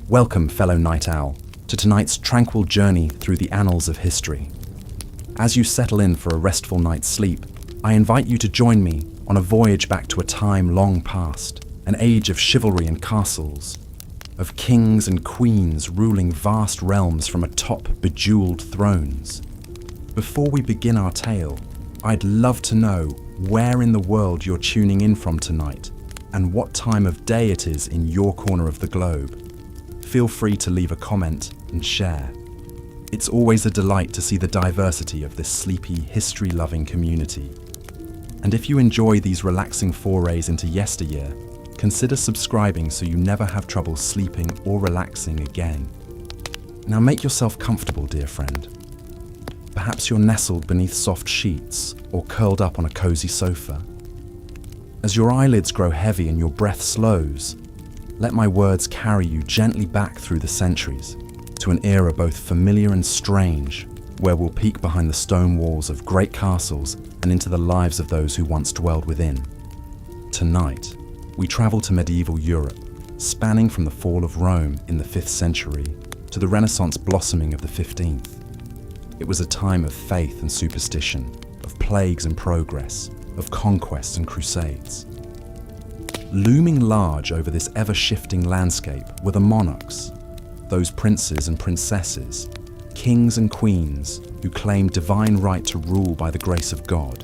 Welcome, fellow night owl, to tonight's tranquil journey through the annals of history. As you settle in for a restful night's sleep, I invite you to join me on a voyage back to a time long past, an age of chivalry and castles, of kings and queens ruling vast realms from atop bejeweled thrones. Before we begin our tale, I'd love to know where in the world you're tuning in from tonight and what time of day it is in your corner of the globe. Feel free to leave a comment and share. It's always a delight to see the diversity of this sleepy, history-loving community. And if you enjoy these relaxing forays into yesteryear, consider subscribing so you never have trouble sleeping or relaxing again. Now make yourself comfortable, dear friend. Perhaps you're nestled beneath soft sheets or curled up on a cozy sofa. As your eyelids grow heavy and your breath slows, let my words carry you gently back through the centuries to an era both familiar and strange, where we'll peek behind the stone walls of great castles and into the lives of those who once dwelled within. Tonight, we travel to medieval Europe, spanning from the fall of Rome in the 5th century to the Renaissance blossoming of the 15th. It was a time of faith and superstition, of plagues and progress, of conquests and crusades. Looming large over this ever-shifting landscape were the monarchs, those princes and princesses, kings and queens who claimed divine right to rule by the grace of God.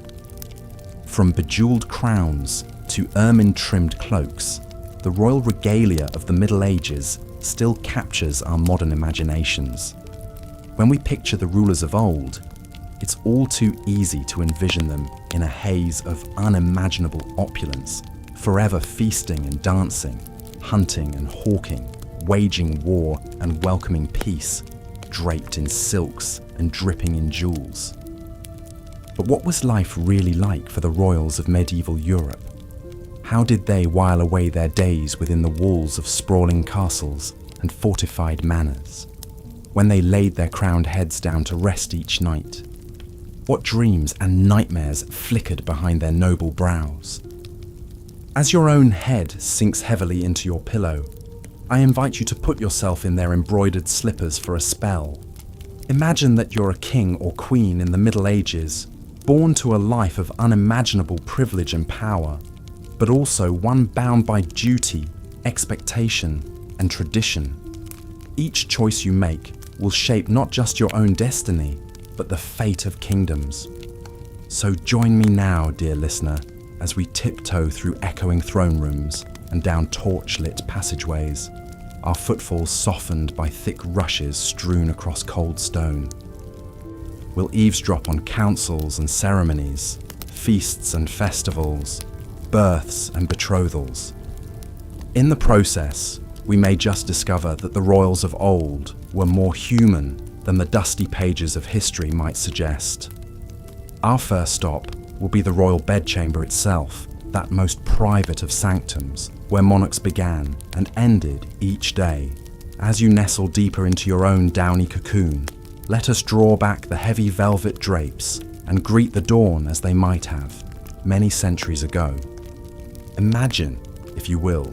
From bejeweled crowns to ermine-trimmed cloaks, the royal regalia of the Middle Ages still captures our modern imaginations. When we picture the rulers of old, it's all too easy to envision them in a haze of unimaginable opulence, forever feasting and dancing, hunting and hawking, waging war and welcoming peace, draped in silks and dripping in jewels. But what was life really like for the royals of medieval Europe? How did they while away their days within the walls of sprawling castles and fortified manors, when they laid their crowned heads down to rest each night? What dreams and nightmares flickered behind their noble brows? As your own head sinks heavily into your pillow, I invite you to put yourself in their embroidered slippers for a spell. Imagine that you're a king or queen in the Middle Ages, born to a life of unimaginable privilege and power, but also one bound by duty, expectation, and tradition. Each choice you make will shape not just your own destiny, but the fate of kingdoms. So join me now, dear listener, as we tiptoe through echoing throne rooms and down torch-lit passageways, our footfalls softened by thick rushes strewn across cold stone. We'll eavesdrop on councils and ceremonies, feasts and festivals, births and betrothals. In the process, we may just discover that the royals of old were more human than the dusty pages of history might suggest. Our first stop will be the royal bedchamber itself, that most private of sanctums, where monarchs began and ended each day. As you nestle deeper into your own downy cocoon, let us draw back the heavy velvet drapes and greet the dawn as they might have, many centuries ago. Imagine, if you will,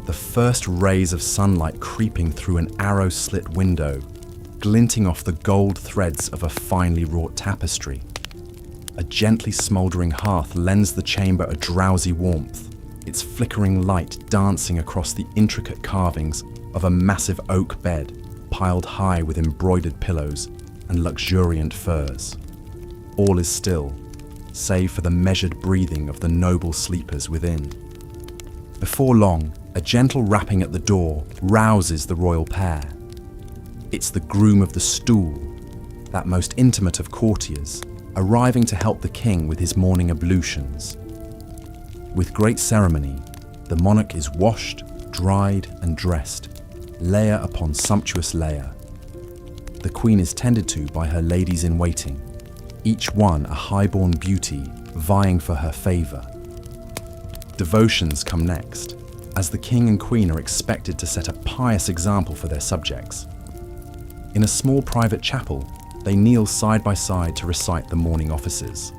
the first rays of sunlight creeping through an arrow-slit window, glinting off the gold threads of a finely wrought tapestry. A gently smouldering hearth lends the chamber a drowsy warmth, its flickering light dancing across the intricate carvings of a massive oak bed piled high with embroidered pillows and luxuriant furs. All is still, save for the measured breathing of the noble sleepers within. Before long, a gentle rapping at the door rouses the royal pair. It's the groom of the stool, that most intimate of courtiers, arriving to help the king with his morning ablutions. With great ceremony, the monarch is washed, dried, and dressed, layer upon sumptuous layer. The queen is tended to by her ladies-in-waiting, each one a high-born beauty vying for her favour. Devotions come next, as the king and queen are expected to set a pious example for their subjects. In a small private chapel, they kneel side by side to recite the morning offices,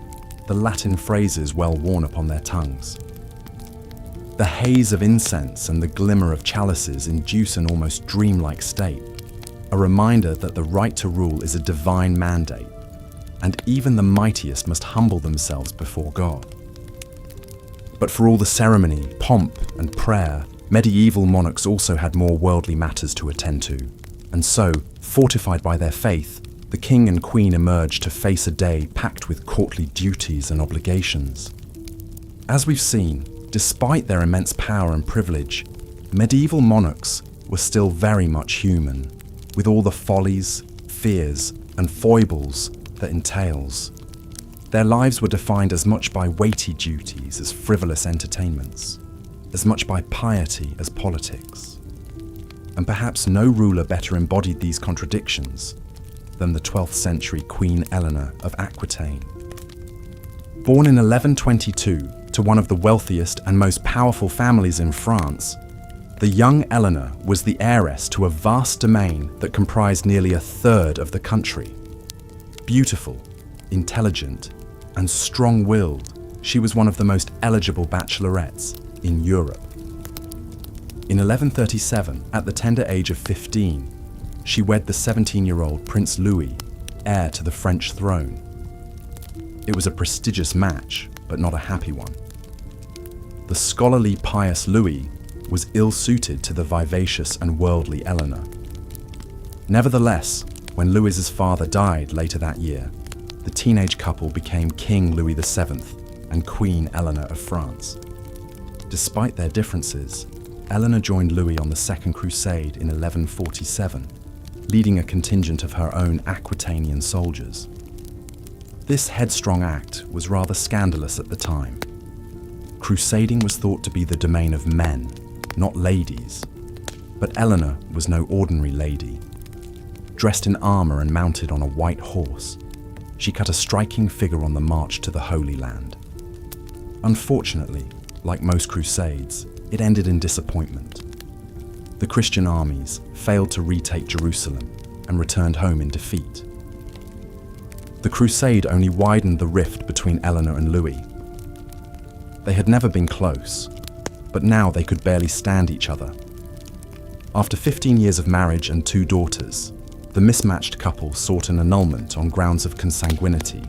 the Latin phrases well worn upon their tongues. The haze of incense and the glimmer of chalices induce an almost dreamlike state, a reminder that the right to rule is a divine mandate, and even the mightiest must humble themselves before God. But for all the ceremony, pomp, and prayer, medieval monarchs also had more worldly matters to attend to, and so, fortified by their faith, the king and queen emerged to face a day packed with courtly duties and obligations. As we've seen, despite their immense power and privilege, medieval monarchs were still very much human, with all the follies, fears, and foibles that entails. Their lives were defined as much by weighty duties as frivolous entertainments, as much by piety as politics. And perhaps no ruler better embodied these contradictions than the 12th century Queen Eleanor of Aquitaine. Born in 1122 to one of the wealthiest and most powerful families in France, the young Eleanor was the heiress to a vast domain that comprised nearly a third of the country. Beautiful, intelligent, and strong-willed, she was one of the most eligible bachelorettes in Europe. In 1137, at the tender age of 15, she wed the 17-year-old Prince Louis, heir to the French throne. It was a prestigious match, but not a happy one. The scholarly, pious Louis was ill-suited to the vivacious and worldly Eleanor. Nevertheless, when Louis's father died later that year, the teenage couple became King Louis VII and Queen Eleanor of France. Despite their differences, Eleanor joined Louis on the Second Crusade in 1147, leading a contingent of her own Aquitanian soldiers. This headstrong act was rather scandalous at the time. Crusading was thought to be the domain of men, not ladies, but Eleanor was no ordinary lady. Dressed in armour and mounted on a white horse, she cut a striking figure on the march to the Holy Land. Unfortunately, like most crusades, it ended in disappointment. The Christian armies failed to retake Jerusalem and returned home in defeat. The crusade only widened the rift between Eleanor and Louis. They had never been close, but now they could barely stand each other. After 15 years of marriage and 2 daughters, the mismatched couple sought an annulment on grounds of consanguinity,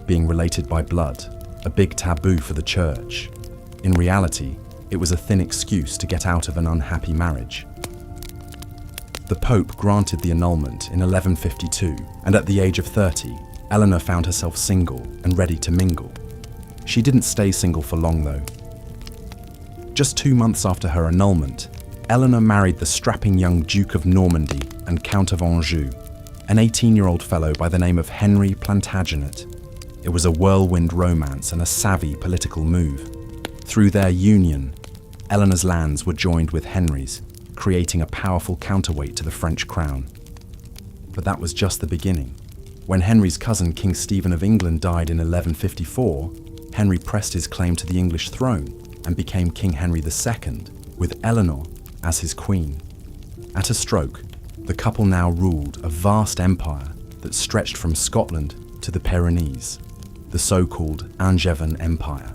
being related by blood, a big taboo for the church. In reality, it was a thin excuse to get out of an unhappy marriage. The Pope granted the annulment in 1152, and at the age of 30, Eleanor found herself single and ready to mingle. She didn't stay single for long though. Just 2 months after her annulment, Eleanor married the strapping young Duke of Normandy and Count of Anjou, an 18-year-old fellow by the name of Henry Plantagenet. It was a whirlwind romance and a savvy political move. Through their union, Eleanor's lands were joined with Henry's, creating a powerful counterweight to the French crown. But that was just the beginning. When Henry's cousin King Stephen of England died in 1154, Henry pressed his claim to the English throne and became King Henry II, with Eleanor as his queen. At a stroke, the couple now ruled a vast empire that stretched from Scotland to the Pyrenees, the so-called Angevin Empire.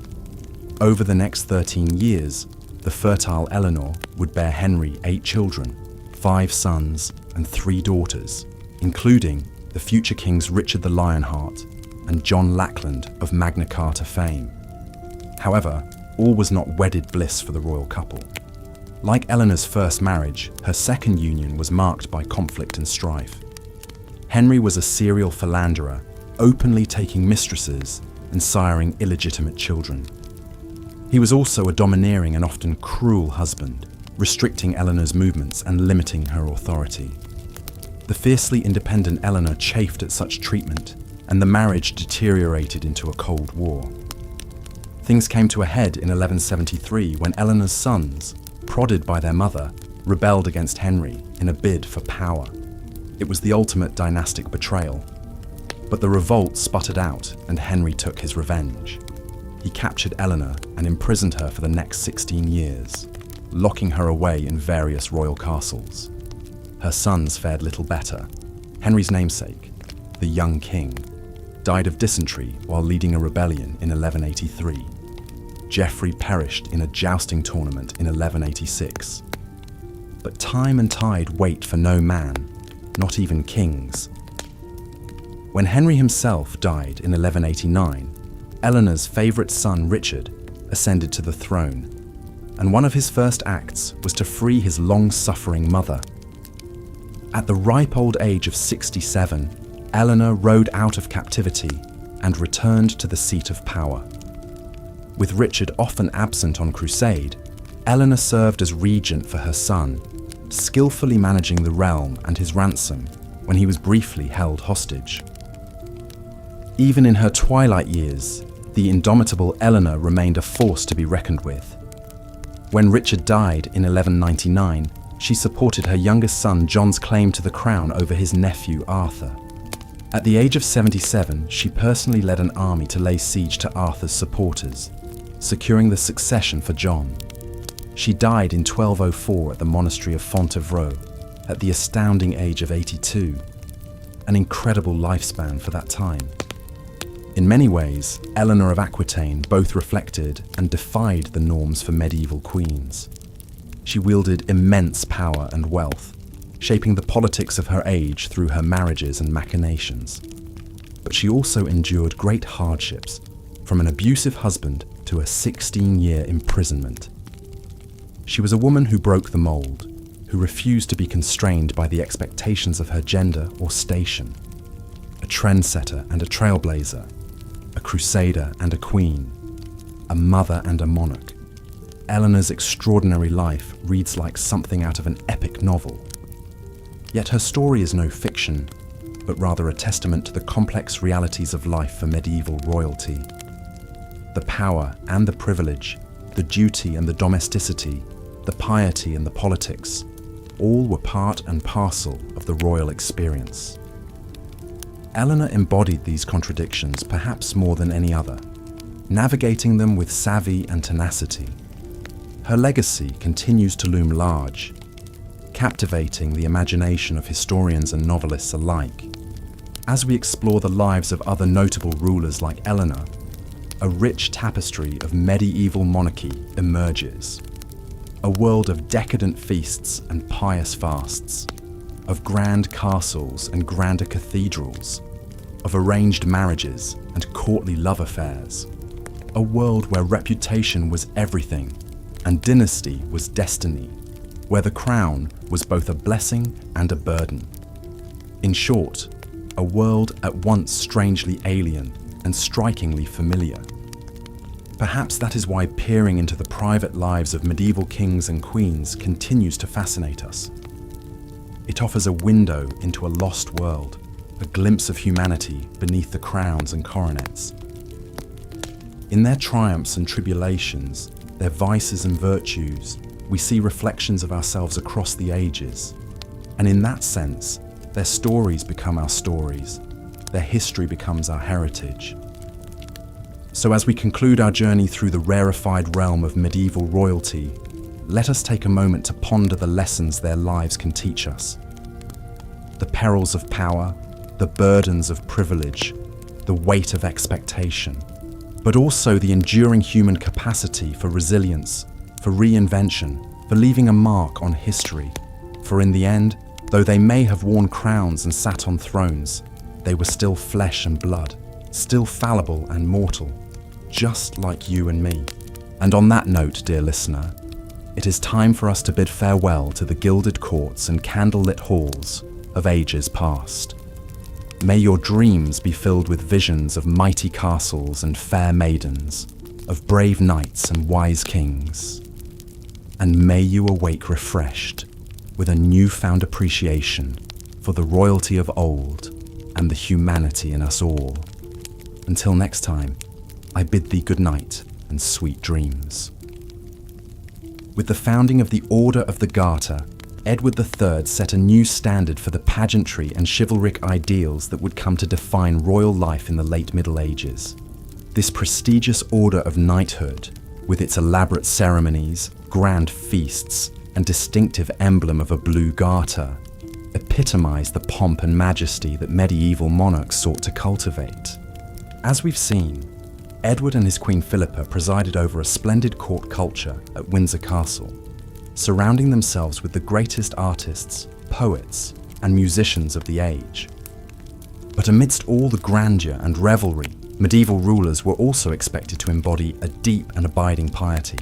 Over the next 13 years, the fertile Eleanor would bear Henry 8 children, 5 sons and 3 daughters, including the future kings Richard the Lionheart and John Lackland of Magna Carta fame. However, all was not wedded bliss for the royal couple. Like Eleanor's first marriage, her second union was marked by conflict and strife. Henry was a serial philanderer, openly taking mistresses and siring illegitimate children. He was also a domineering and often cruel husband, restricting Eleanor's movements and limiting her authority. The fiercely independent Eleanor chafed at such treatment, and the marriage deteriorated into a Cold War. Things came to a head in 1173 when Eleanor's sons, prodded by their mother, rebelled against Henry in a bid for power. It was the ultimate dynastic betrayal. But the revolt sputtered out, and Henry took his revenge. He captured Eleanor and imprisoned her for the next 16 years, locking her away in various royal castles. Her sons fared little better. Henry's namesake, the young king, died of dysentery while leading a rebellion in 1183. Geoffrey perished in a jousting tournament in 1186. But time and tide wait for no man, not even kings. When Henry himself died in 1189, Eleanor's favourite son Richard ascended to the throne, and one of his first acts was to free his long-suffering mother. At the ripe old age of 67, Eleanor rode out of captivity and returned to the seat of power. With Richard often absent on crusade, Eleanor served as regent for her son, skillfully managing the realm and his ransom when he was briefly held hostage. Even in her twilight years, the indomitable Eleanor remained a force to be reckoned with. When Richard died in 1199, she supported her youngest son John's claim to the crown over his nephew Arthur. At the age of 77, she personally led an army to lay siege to Arthur's supporters, securing the succession for John. She died in 1204 at the monastery of Fontevraud at the astounding age of 82, an incredible lifespan for that time. In many ways, Eleanor of Aquitaine both reflected and defied the norms for medieval queens. She wielded immense power and wealth, shaping the politics of her age through her marriages and machinations. But she also endured great hardships, from an abusive husband to a 16-year imprisonment. She was a woman who broke the mold, who refused to be constrained by the expectations of her gender or station. A trendsetter and a trailblazer, a crusader and a queen, a mother and a monarch. Eleanor's extraordinary life reads like something out of an epic novel. Yet her story is no fiction, but rather a testament to the complex realities of life for medieval royalty. The power and the privilege, the duty and the domesticity, the piety and the politics, all were part and parcel of the royal experience. Eleanor embodied these contradictions perhaps more than any other, navigating them with savvy and tenacity. Her legacy continues to loom large, captivating the imagination of historians and novelists alike. As we explore the lives of other notable rulers like Eleanor, a rich tapestry of medieval monarchy emerges. A world of decadent feasts and pious fasts, of grand castles and grander cathedrals, of arranged marriages and courtly love affairs. A world where reputation was everything and dynasty was destiny, where the crown was both a blessing and a burden. In short, a world at once strangely alien and strikingly familiar. Perhaps that is why peering into the private lives of medieval kings and queens continues to fascinate us. It offers a window into a lost world, a glimpse of humanity beneath the crowns and coronets. In their triumphs and tribulations, their vices and virtues, we see reflections of ourselves across the ages. And in that sense, their stories become our stories, their history becomes our heritage. So as we conclude our journey through the rarefied realm of medieval royalty, let us take a moment to ponder the lessons their lives can teach us. The perils of power, the burdens of privilege, the weight of expectation, but also the enduring human capacity for resilience, for reinvention, for leaving a mark on history. For in the end, though they may have worn crowns and sat on thrones, they were still flesh and blood, still fallible and mortal, just like you and me. And on that note, dear listener, it is time for us to bid farewell to the gilded courts and candlelit halls of ages past. May your dreams be filled with visions of mighty castles and fair maidens, of brave knights and wise kings. And may you awake refreshed with a newfound appreciation for the royalty of old and the humanity in us all. Until next time, I bid thee good night and sweet dreams. With the founding of the Order of the Garter, Edward III set a new standard for the pageantry and chivalric ideals that would come to define royal life in the late Middle Ages. This prestigious order of knighthood, with its elaborate ceremonies, grand feasts, and distinctive emblem of a blue garter, epitomized the pomp and majesty that medieval monarchs sought to cultivate. As we've seen, Edward and his Queen Philippa presided over a splendid court culture at Windsor Castle, surrounding themselves with the greatest artists, poets, and musicians of the age. But amidst all the grandeur and revelry, medieval rulers were also expected to embody a deep and abiding piety.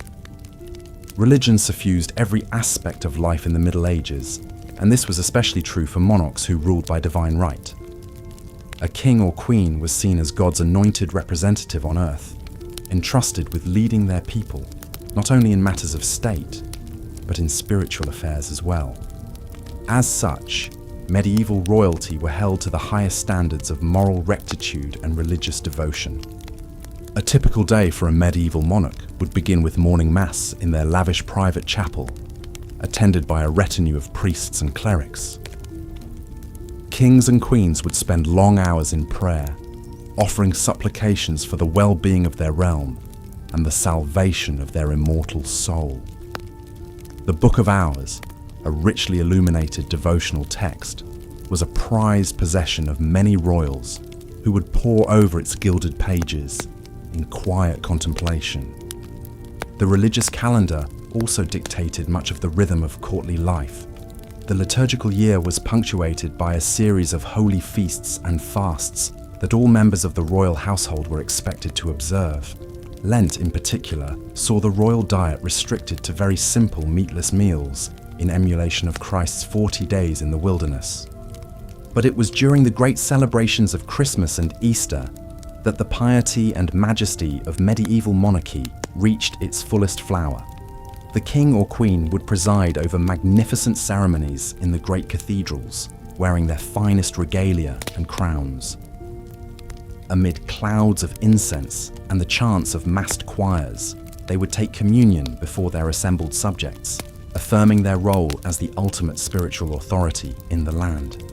Religion suffused every aspect of life in the Middle Ages, and this was especially true for monarchs who ruled by divine right. A king or queen was seen as God's anointed representative on earth, entrusted with leading their people, not only in matters of state, but in spiritual affairs as well. As such, medieval royalty were held to the highest standards of moral rectitude and religious devotion. A typical day for a medieval monarch would begin with morning mass in their lavish private chapel, attended by a retinue of priests and clerics. Kings and queens would spend long hours in prayer, offering supplications for the well-being of their realm and the salvation of their immortal soul. The Book of Hours, a richly illuminated devotional text, was a prized possession of many royals who would pore over its gilded pages in quiet contemplation. The religious calendar also dictated much of the rhythm of courtly life. The liturgical year was punctuated by a series of holy feasts and fasts that all members of the royal household were expected to observe. Lent, in particular, saw the royal diet restricted to very simple meatless meals in emulation of Christ's 40 days in the wilderness. But it was during the great celebrations of Christmas and Easter that the piety and majesty of medieval monarchy reached its fullest flower. The king or queen would preside over magnificent ceremonies in the great cathedrals, wearing their finest regalia and crowns. Amid clouds of incense and the chants of massed choirs, they would take communion before their assembled subjects, affirming their role as the ultimate spiritual authority in the land.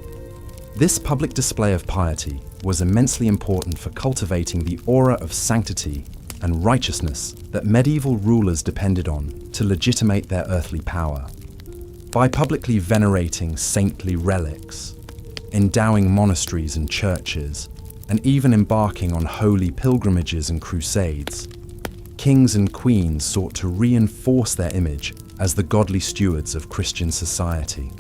This public display of piety was immensely important for cultivating the aura of sanctity and righteousness that medieval rulers depended on to legitimate their earthly power. By publicly venerating saintly relics, endowing monasteries and churches, and even embarking on holy pilgrimages and crusades, kings and queens sought to reinforce their image as the godly stewards of Christian society.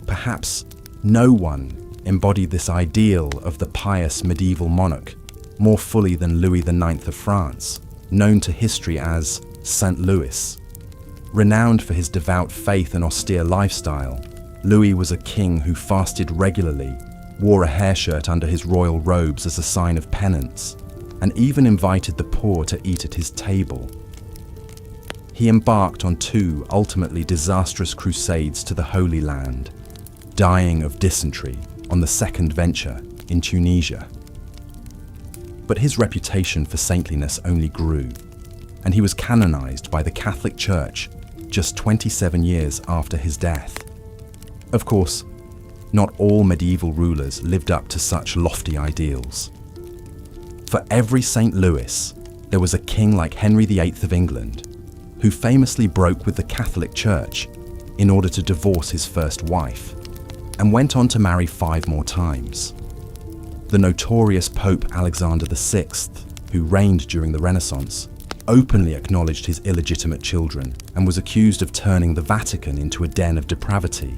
Perhaps no one embodied this ideal of the pious medieval monarch more fully than Louis IX of France, known to history as Saint Louis. Renowned for his devout faith and austere lifestyle, Louis was a king who fasted regularly, wore a hair shirt under his royal robes as a sign of penance, and even invited the poor to eat at his table. He embarked on 2 ultimately disastrous crusades to the Holy Land, dying of dysentery on the second venture in Tunisia. But his reputation for saintliness only grew, and he was canonized by the Catholic Church just 27 years after his death. Of course, not all medieval rulers lived up to such lofty ideals. For every St. Louis, there was a king like Henry VIII of England, who famously broke with the Catholic Church in order to divorce his first wife, and went on to marry 5 more times. The notorious Pope Alexander VI, who reigned during the Renaissance, openly acknowledged his illegitimate children and was accused of turning the Vatican into a den of depravity.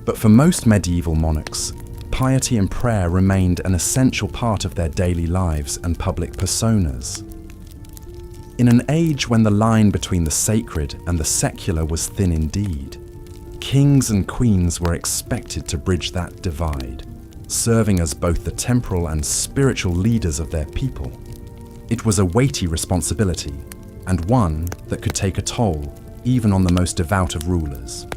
But for most medieval monarchs, piety and prayer remained an essential part of their daily lives and public personas. In an age when the line between the sacred and the secular was thin indeed, kings and queens were expected to bridge that divide, serving as both the temporal and spiritual leaders of their people. It was a weighty responsibility, and one that could take a toll even on the most devout of rulers.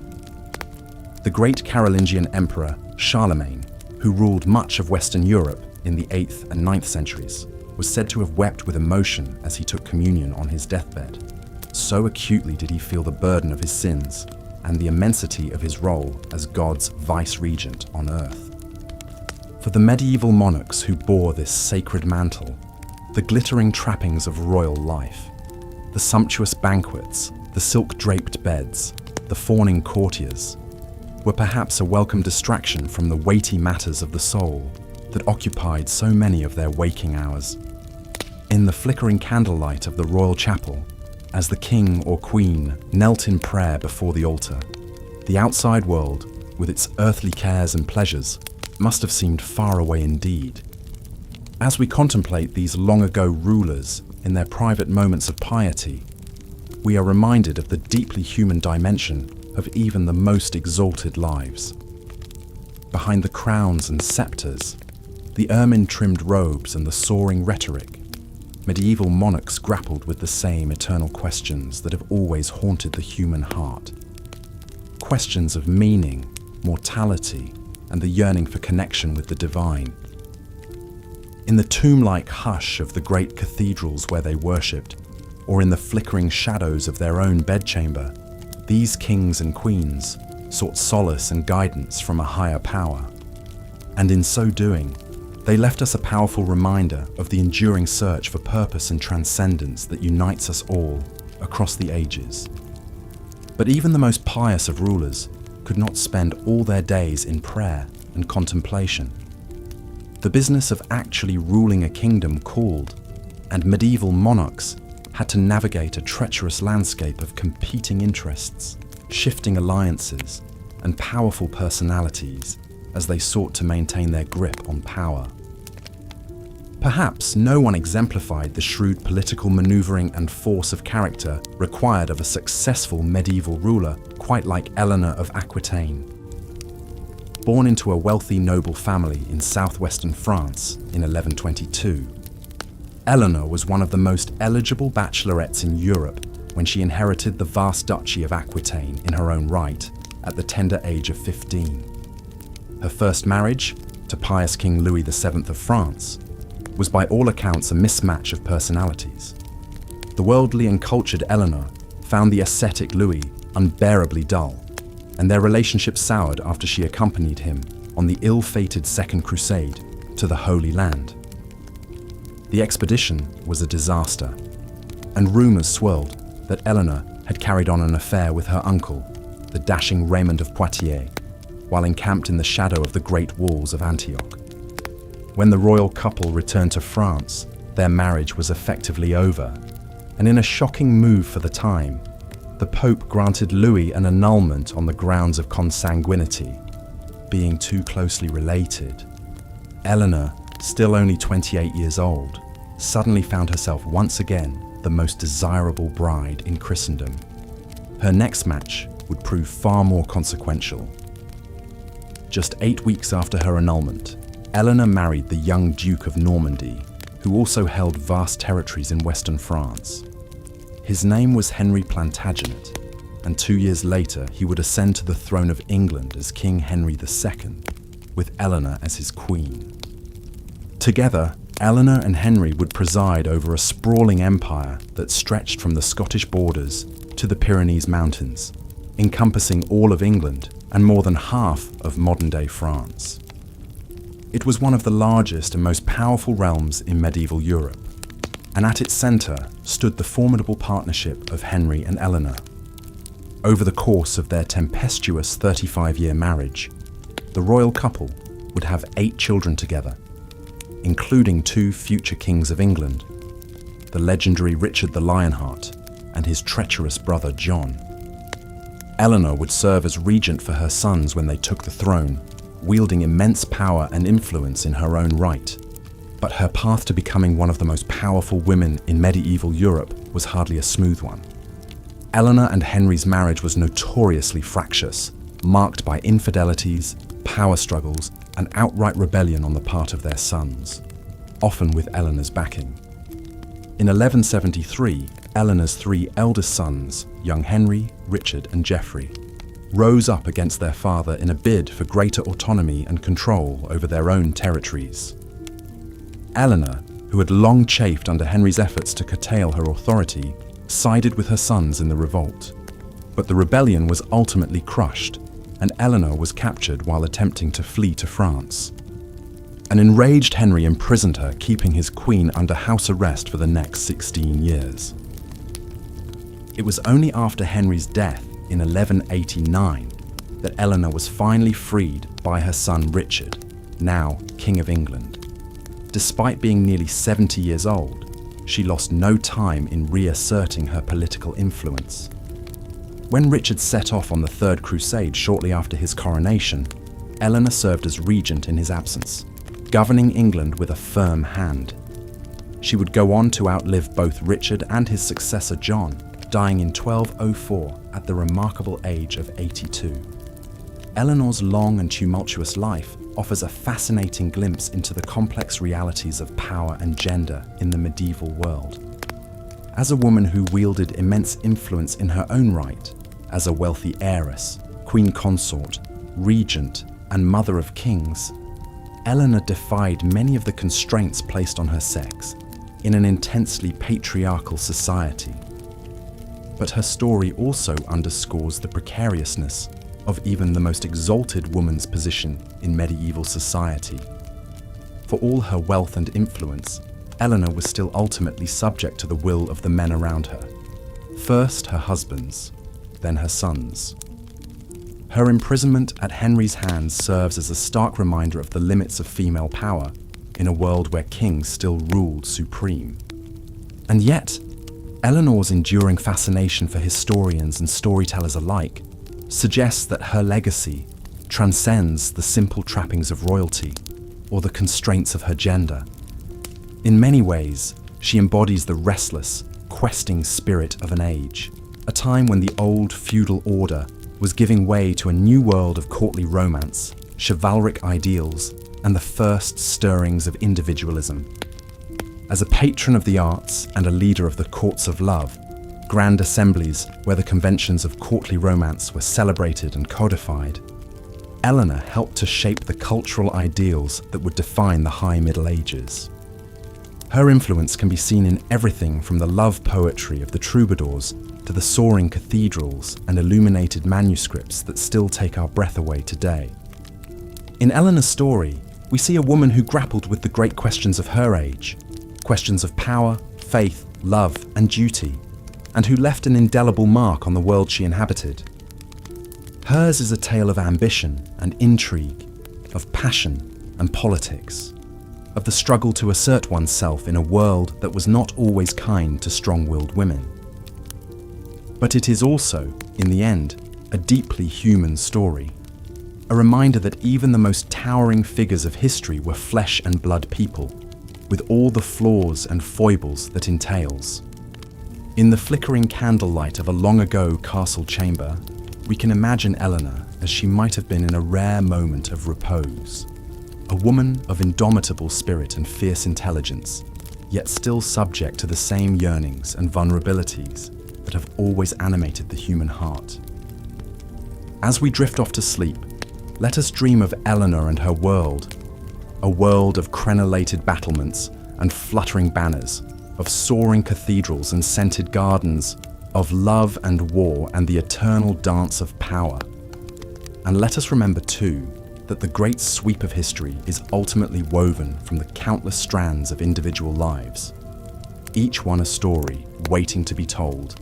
The great Carolingian emperor Charlemagne, who ruled much of Western Europe in the 8th and 9th centuries, was said to have wept with emotion as he took communion on his deathbed. So acutely did he feel the burden of his sins and the immensity of his role as God's vice-regent on earth. For the medieval monarchs who bore this sacred mantle, the glittering trappings of royal life, the sumptuous banquets, the silk-draped beds, the fawning courtiers, were perhaps a welcome distraction from the weighty matters of the soul that occupied so many of their waking hours. In the flickering candlelight of the royal chapel, as the king or queen knelt in prayer before the altar, the outside world, with its earthly cares and pleasures, must have seemed far away indeed. As we contemplate these long-ago rulers in their private moments of piety, we are reminded of the deeply human dimension of even the most exalted lives. Behind the crowns and scepters, the ermine-trimmed robes and the soaring rhetoric, medieval monarchs grappled with the same eternal questions that have always haunted the human heart. Questions of meaning, mortality, and the yearning for connection with the divine. In the tomb-like hush of the great cathedrals where they worshipped, or in the flickering shadows of their own bedchamber, these kings and queens sought solace and guidance from a higher power. And in so doing, they left us a powerful reminder of the enduring search for purpose and transcendence that unites us all across the ages. But even the most pious of rulers could not spend all their days in prayer and contemplation. The business of actually ruling a kingdom called, and medieval monarchs had to navigate a treacherous landscape of competing interests, shifting alliances, and powerful personalities as they sought to maintain their grip on power. Perhaps no one exemplified the shrewd political maneuvering and force of character required of a successful medieval ruler quite like Eleanor of Aquitaine. Born into a wealthy noble family in southwestern France in 1122, Eleanor was one of the most eligible bachelorettes in Europe when she inherited the vast duchy of Aquitaine in her own right at the tender age of 15. Her first marriage, to pious King Louis VII of France, was by all accounts a mismatch of personalities. The worldly and cultured Eleanor found the ascetic Louis unbearably dull, and their relationship soured after she accompanied him on the ill-fated Second Crusade to the Holy Land. The expedition was a disaster, and rumours swirled that Eleanor had carried on an affair with her uncle, the dashing Raymond of Poitiers, while encamped in the shadow of the great walls of Antioch. When the royal couple returned to France, their marriage was effectively over, and in a shocking move for the time, the Pope granted Louis an annulment on the grounds of consanguinity, being too closely related. Eleanor, still only 28 years old, suddenly found herself once again the most desirable bride in Christendom. Her next match would prove far more consequential. Just 8 weeks after her annulment, Eleanor married the young Duke of Normandy, who also held vast territories in western France. His name was Henry Plantagenet, and 2 years later he would ascend to the throne of England as King Henry II, with Eleanor as his queen. Together, Eleanor and Henry would preside over a sprawling empire that stretched from the Scottish borders to the Pyrenees Mountains, encompassing all of England and more than half of modern-day France. It was one of the largest and most powerful realms in medieval Europe, and at its centre stood the formidable partnership of Henry and Eleanor. Over the course of their tempestuous 35-year marriage, the royal couple would have 8 children together, including 2 future kings of England, the legendary Richard the Lionheart and his treacherous brother John. Eleanor would serve as regent for her sons when they took the throne, wielding immense power and influence in her own right. But her path to becoming one of the most powerful women in medieval Europe was hardly a smooth one. Eleanor and Henry's marriage was notoriously fractious, marked by infidelities, power struggles, and outright rebellion on the part of their sons, often with Eleanor's backing. In 1173, Eleanor's 3 eldest sons, young Henry, Richard, and Geoffrey, rose up against their father in a bid for greater autonomy and control over their own territories. Eleanor, who had long chafed under Henry's efforts to curtail her authority, sided with her sons in the revolt. But the rebellion was ultimately crushed, and Eleanor was captured while attempting to flee to France. An enraged Henry imprisoned her, keeping his queen under house arrest for the next 16 years. It was only after Henry's death in 1189 that Eleanor was finally freed by her son Richard, now King of England. Despite being nearly 70 years old, she lost no time in reasserting her political influence. When Richard set off on the Third Crusade shortly after his coronation, Eleanor served as regent in his absence, governing England with a firm hand. She would go on to outlive both Richard and his successor John, dying in 1204 at the remarkable age of 82. Eleanor's long and tumultuous life offers a fascinating glimpse into the complex realities of power and gender in the medieval world. As a woman who wielded immense influence in her own right, as a wealthy heiress, queen consort, regent, and mother of kings, Eleanor defied many of the constraints placed on her sex in an intensely patriarchal society. But her story also underscores the precariousness of even the most exalted woman's position in medieval society. For all her wealth and influence, Eleanor was still ultimately subject to the will of the men around her. First her husbands, then her sons. Her imprisonment at Henry's hands serves as a stark reminder of the limits of female power in a world where kings still ruled supreme. And yet, Eleanor's enduring fascination for historians and storytellers alike suggests that her legacy transcends the simple trappings of royalty or the constraints of her gender. In many ways, she embodies the restless, questing spirit of an age, a time when the old feudal order was giving way to a new world of courtly romance, chivalric ideals, and the first stirrings of individualism. As a patron of the arts and a leader of the courts of love, grand assemblies where the conventions of courtly romance were celebrated and codified, Eleanor helped to shape the cultural ideals that would define the High Middle Ages. Her influence can be seen in everything from the love poetry of the troubadours to the soaring cathedrals and illuminated manuscripts that still take our breath away today. In Eleanor's story, we see a woman who grappled with the great questions of her age, questions of power, faith, love, and duty, and who left an indelible mark on the world she inhabited. Hers is a tale of ambition and intrigue, of passion and politics, of the struggle to assert oneself in a world that was not always kind to strong-willed women. But it is also, in the end, a deeply human story, a reminder that even the most towering figures of history were flesh and blood people, with all the flaws and foibles that entails. In the flickering candlelight of a long-ago castle chamber, we can imagine Eleanor as she might have been in a rare moment of repose, a woman of indomitable spirit and fierce intelligence, yet still subject to the same yearnings and vulnerabilities that have always animated the human heart. As we drift off to sleep, let us dream of Eleanor and her world, a world of crenellated battlements and fluttering banners, of soaring cathedrals and scented gardens, of love and war and the eternal dance of power. And let us remember too that the great sweep of history is ultimately woven from the countless strands of individual lives, each one a story waiting to be told,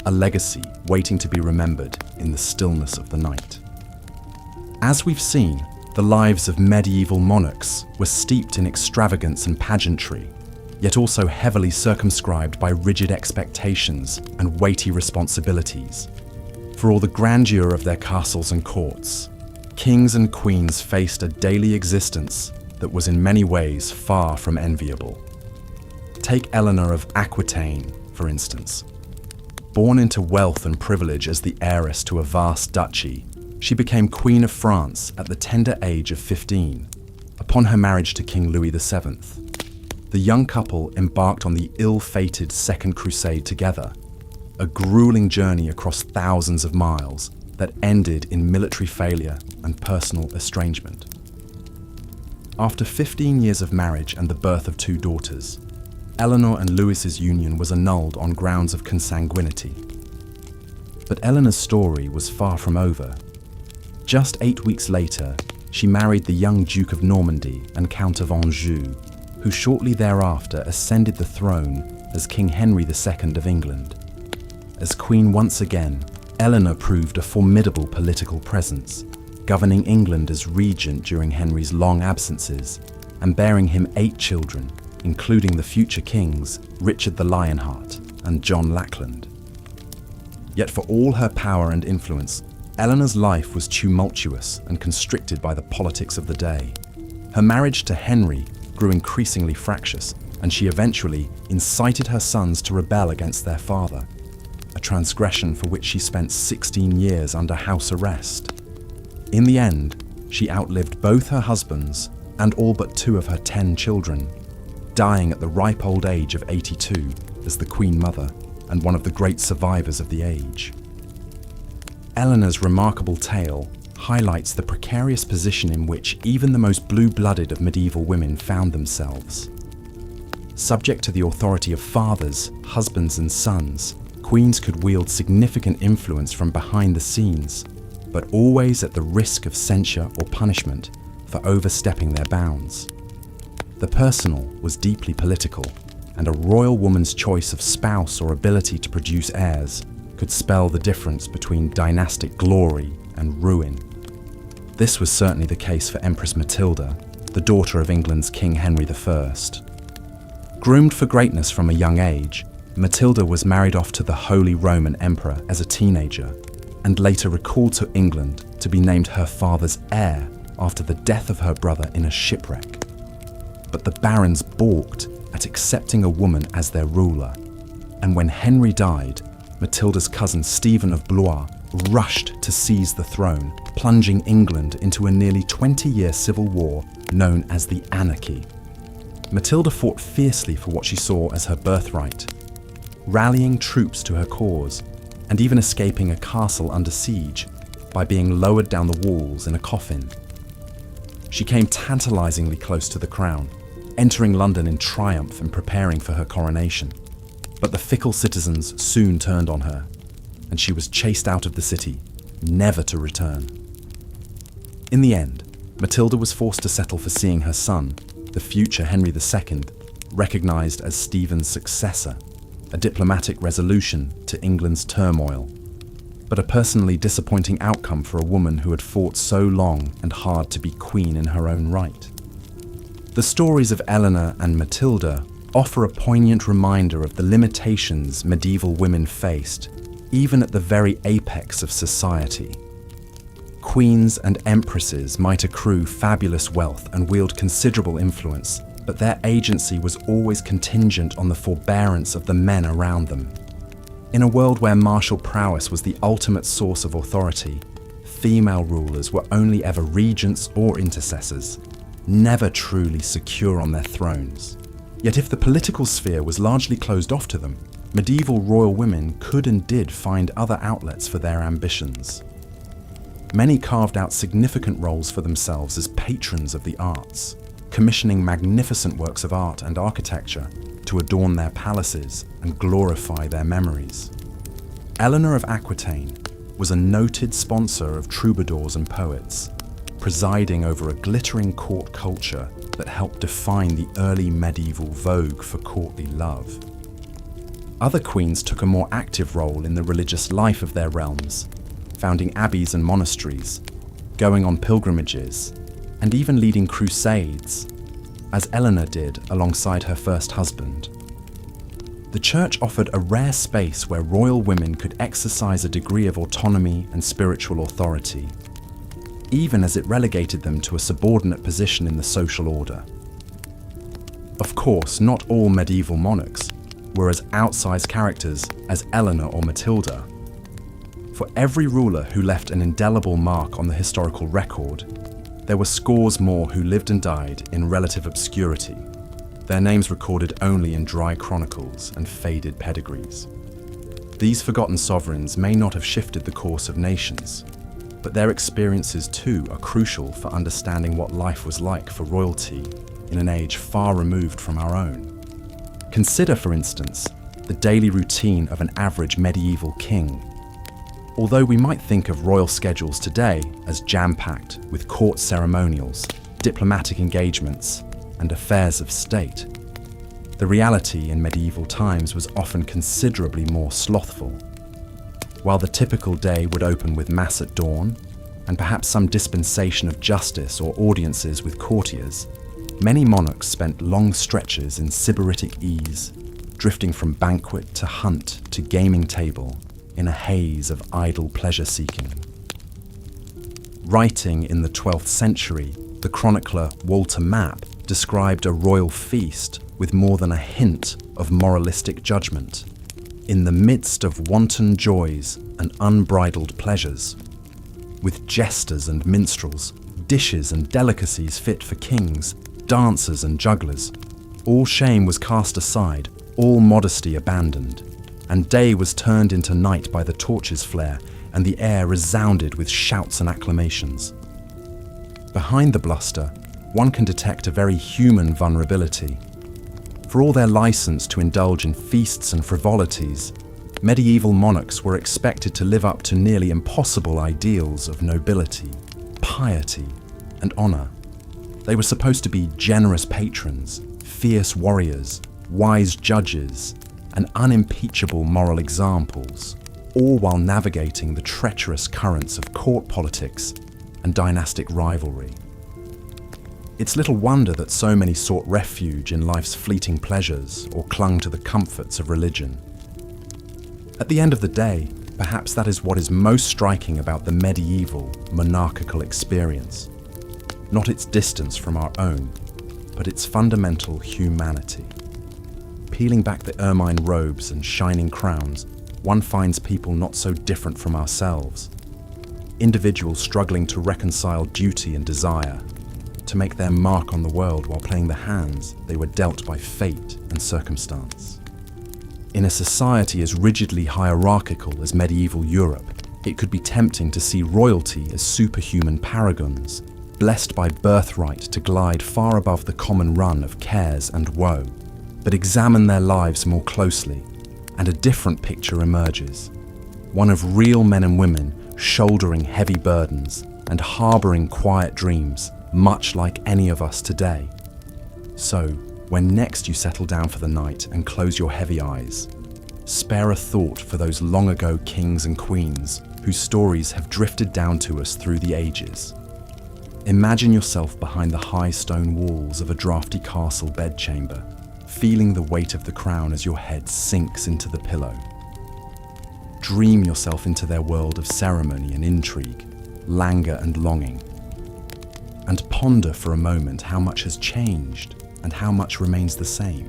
a legacy waiting to be remembered in the stillness of the night. As we've seen, the lives of medieval monarchs were steeped in extravagance and pageantry, yet also heavily circumscribed by rigid expectations and weighty responsibilities. For all the grandeur of their castles and courts, kings and queens faced a daily existence that was in many ways far from enviable. Take Eleanor of Aquitaine, for instance. Born into wealth and privilege as the heiress to a vast duchy, she became Queen of France at the tender age of 15, upon her marriage to King Louis VII. The young couple embarked on the ill-fated Second Crusade together, a grueling journey across thousands of miles that ended in military failure and personal estrangement. After 15 years of marriage and the birth of 2 daughters, Eleanor and Louis's union was annulled on grounds of consanguinity. But Eleanor's story was far from over. Just 8 weeks later, she married the young Duke of Normandy and Count of Anjou, who shortly thereafter ascended the throne as King Henry II of England. As queen once again, Eleanor proved a formidable political presence, governing England as regent during Henry's long absences and bearing him 8 children, including the future kings Richard the Lionheart and John Lackland. Yet for all her power and influence, Eleanor's life was tumultuous and constricted by the politics of the day. Her marriage to Henry grew increasingly fractious, and she eventually incited her sons to rebel against their father, a transgression for which she spent 16 years under house arrest. In the end, she outlived both her husbands and all but 2 of her 10 children, dying at the ripe old age of 82 as the Queen Mother and one of the great survivors of the age. Eleanor's remarkable tale highlights the precarious position in which even the most blue-blooded of medieval women found themselves. Subject to the authority of fathers, husbands and sons, queens could wield significant influence from behind the scenes, but always at the risk of censure or punishment for overstepping their bounds. The personal was deeply political, and a royal woman's choice of spouse or ability to produce heirs could spell the difference between dynastic glory and ruin. This was certainly the case for Empress Matilda, the daughter of England's King Henry I. Groomed for greatness from a young age, Matilda was married off to the Holy Roman Emperor as a teenager, and later recalled to England to be named her father's heir after the death of her brother in a shipwreck. But the barons balked at accepting a woman as their ruler, and when Henry died, Matilda's cousin Stephen of Blois rushed to seize the throne, plunging England into a nearly 20-year civil war known as the Anarchy. Matilda fought fiercely for what she saw as her birthright, rallying troops to her cause, and even escaping a castle under siege by being lowered down the walls in a coffin. She came tantalizingly close to the crown, entering London in triumph and preparing for her coronation. But the fickle citizens soon turned on her, and she was chased out of the city, never to return. In the end, Matilda was forced to settle for seeing her son, the future Henry II, recognised as Stephen's successor, a diplomatic resolution to England's turmoil, but a personally disappointing outcome for a woman who had fought so long and hard to be queen in her own right. The stories of Eleanor and Matilda offer a poignant reminder of the limitations medieval women faced, even at the very apex of society. Queens and empresses might accrue fabulous wealth and wield considerable influence, but their agency was always contingent on the forbearance of the men around them. In a world where martial prowess was the ultimate source of authority, female rulers were only ever regents or intercessors, never truly secure on their thrones. Yet if the political sphere was largely closed off to them, medieval royal women could and did find other outlets for their ambitions. Many carved out significant roles for themselves as patrons of the arts, commissioning magnificent works of art and architecture to adorn their palaces and glorify their memories. Eleanor of Aquitaine was a noted sponsor of troubadours and poets, presiding over a glittering court culture that helped define the early medieval vogue for courtly love. Other queens took a more active role in the religious life of their realms, founding abbeys and monasteries, going on pilgrimages, and even leading crusades, as Eleanor did alongside her first husband. The church offered a rare space where royal women could exercise a degree of autonomy and spiritual authority, even as it relegated them to a subordinate position in the social order. Of course, not all medieval monarchs were as outsized characters as Eleanor or Matilda. For every ruler who left an indelible mark on the historical record, there were scores more who lived and died in relative obscurity, their names recorded only in dry chronicles and faded pedigrees. These forgotten sovereigns may not have shifted the course of nations, but their experiences too are crucial for understanding what life was like for royalty in an age far removed from our own. Consider, for instance, the daily routine of an average medieval king. Although we might think of royal schedules today as jam-packed with court ceremonials, diplomatic engagements, and affairs of state, the reality in medieval times was often considerably more slothful. While the typical day would open with mass at dawn, and perhaps some dispensation of justice or audiences with courtiers, Many monarchs spent long stretches in sybaritic ease, drifting from banquet to hunt to gaming table in a haze of idle pleasure-seeking. Writing in the 12th century, the chronicler Walter Map described a royal feast with more than a hint of moralistic judgment. In the midst of wanton joys and unbridled pleasures, with jesters and minstrels, dishes and delicacies fit for kings, dancers and jugglers, all shame was cast aside, all modesty abandoned, and day was turned into night by the torches' flare, and the air resounded with shouts and acclamations. Behind the bluster, one can detect a very human vulnerability. For all their license to indulge in feasts and frivolities, medieval monarchs were expected to live up to nearly impossible ideals of nobility, piety, and honor. They were supposed to be generous patrons, fierce warriors, wise judges, and unimpeachable moral examples, all while navigating the treacherous currents of court politics and dynastic rivalry. It's little wonder that so many sought refuge in life's fleeting pleasures or clung to the comforts of religion. At the end of the day, perhaps that is what is most striking about the medieval monarchical experience. Not its distance from our own, but its fundamental humanity. Peeling back the ermine robes and shining crowns, one finds people not so different from ourselves. Individuals struggling to reconcile duty and desire, to make their mark on the world while playing the hands they were dealt by fate and circumstance. In a society as rigidly hierarchical as medieval Europe, it could be tempting to see royalty as superhuman paragons, blessed by birthright to glide far above the common run of cares and woe. But examine their lives more closely, and a different picture emerges. One of real men and women shouldering heavy burdens and harboring quiet dreams, much like any of us today. So, when next you settle down for the night and close your heavy eyes, spare a thought for those long ago kings and queens whose stories have drifted down to us through the ages. Imagine yourself behind the high stone walls of a drafty castle bedchamber, feeling the weight of the crown as your head sinks into the pillow. Dream yourself into their world of ceremony and intrigue, languor and longing, and ponder for a moment how much has changed and how much remains the same.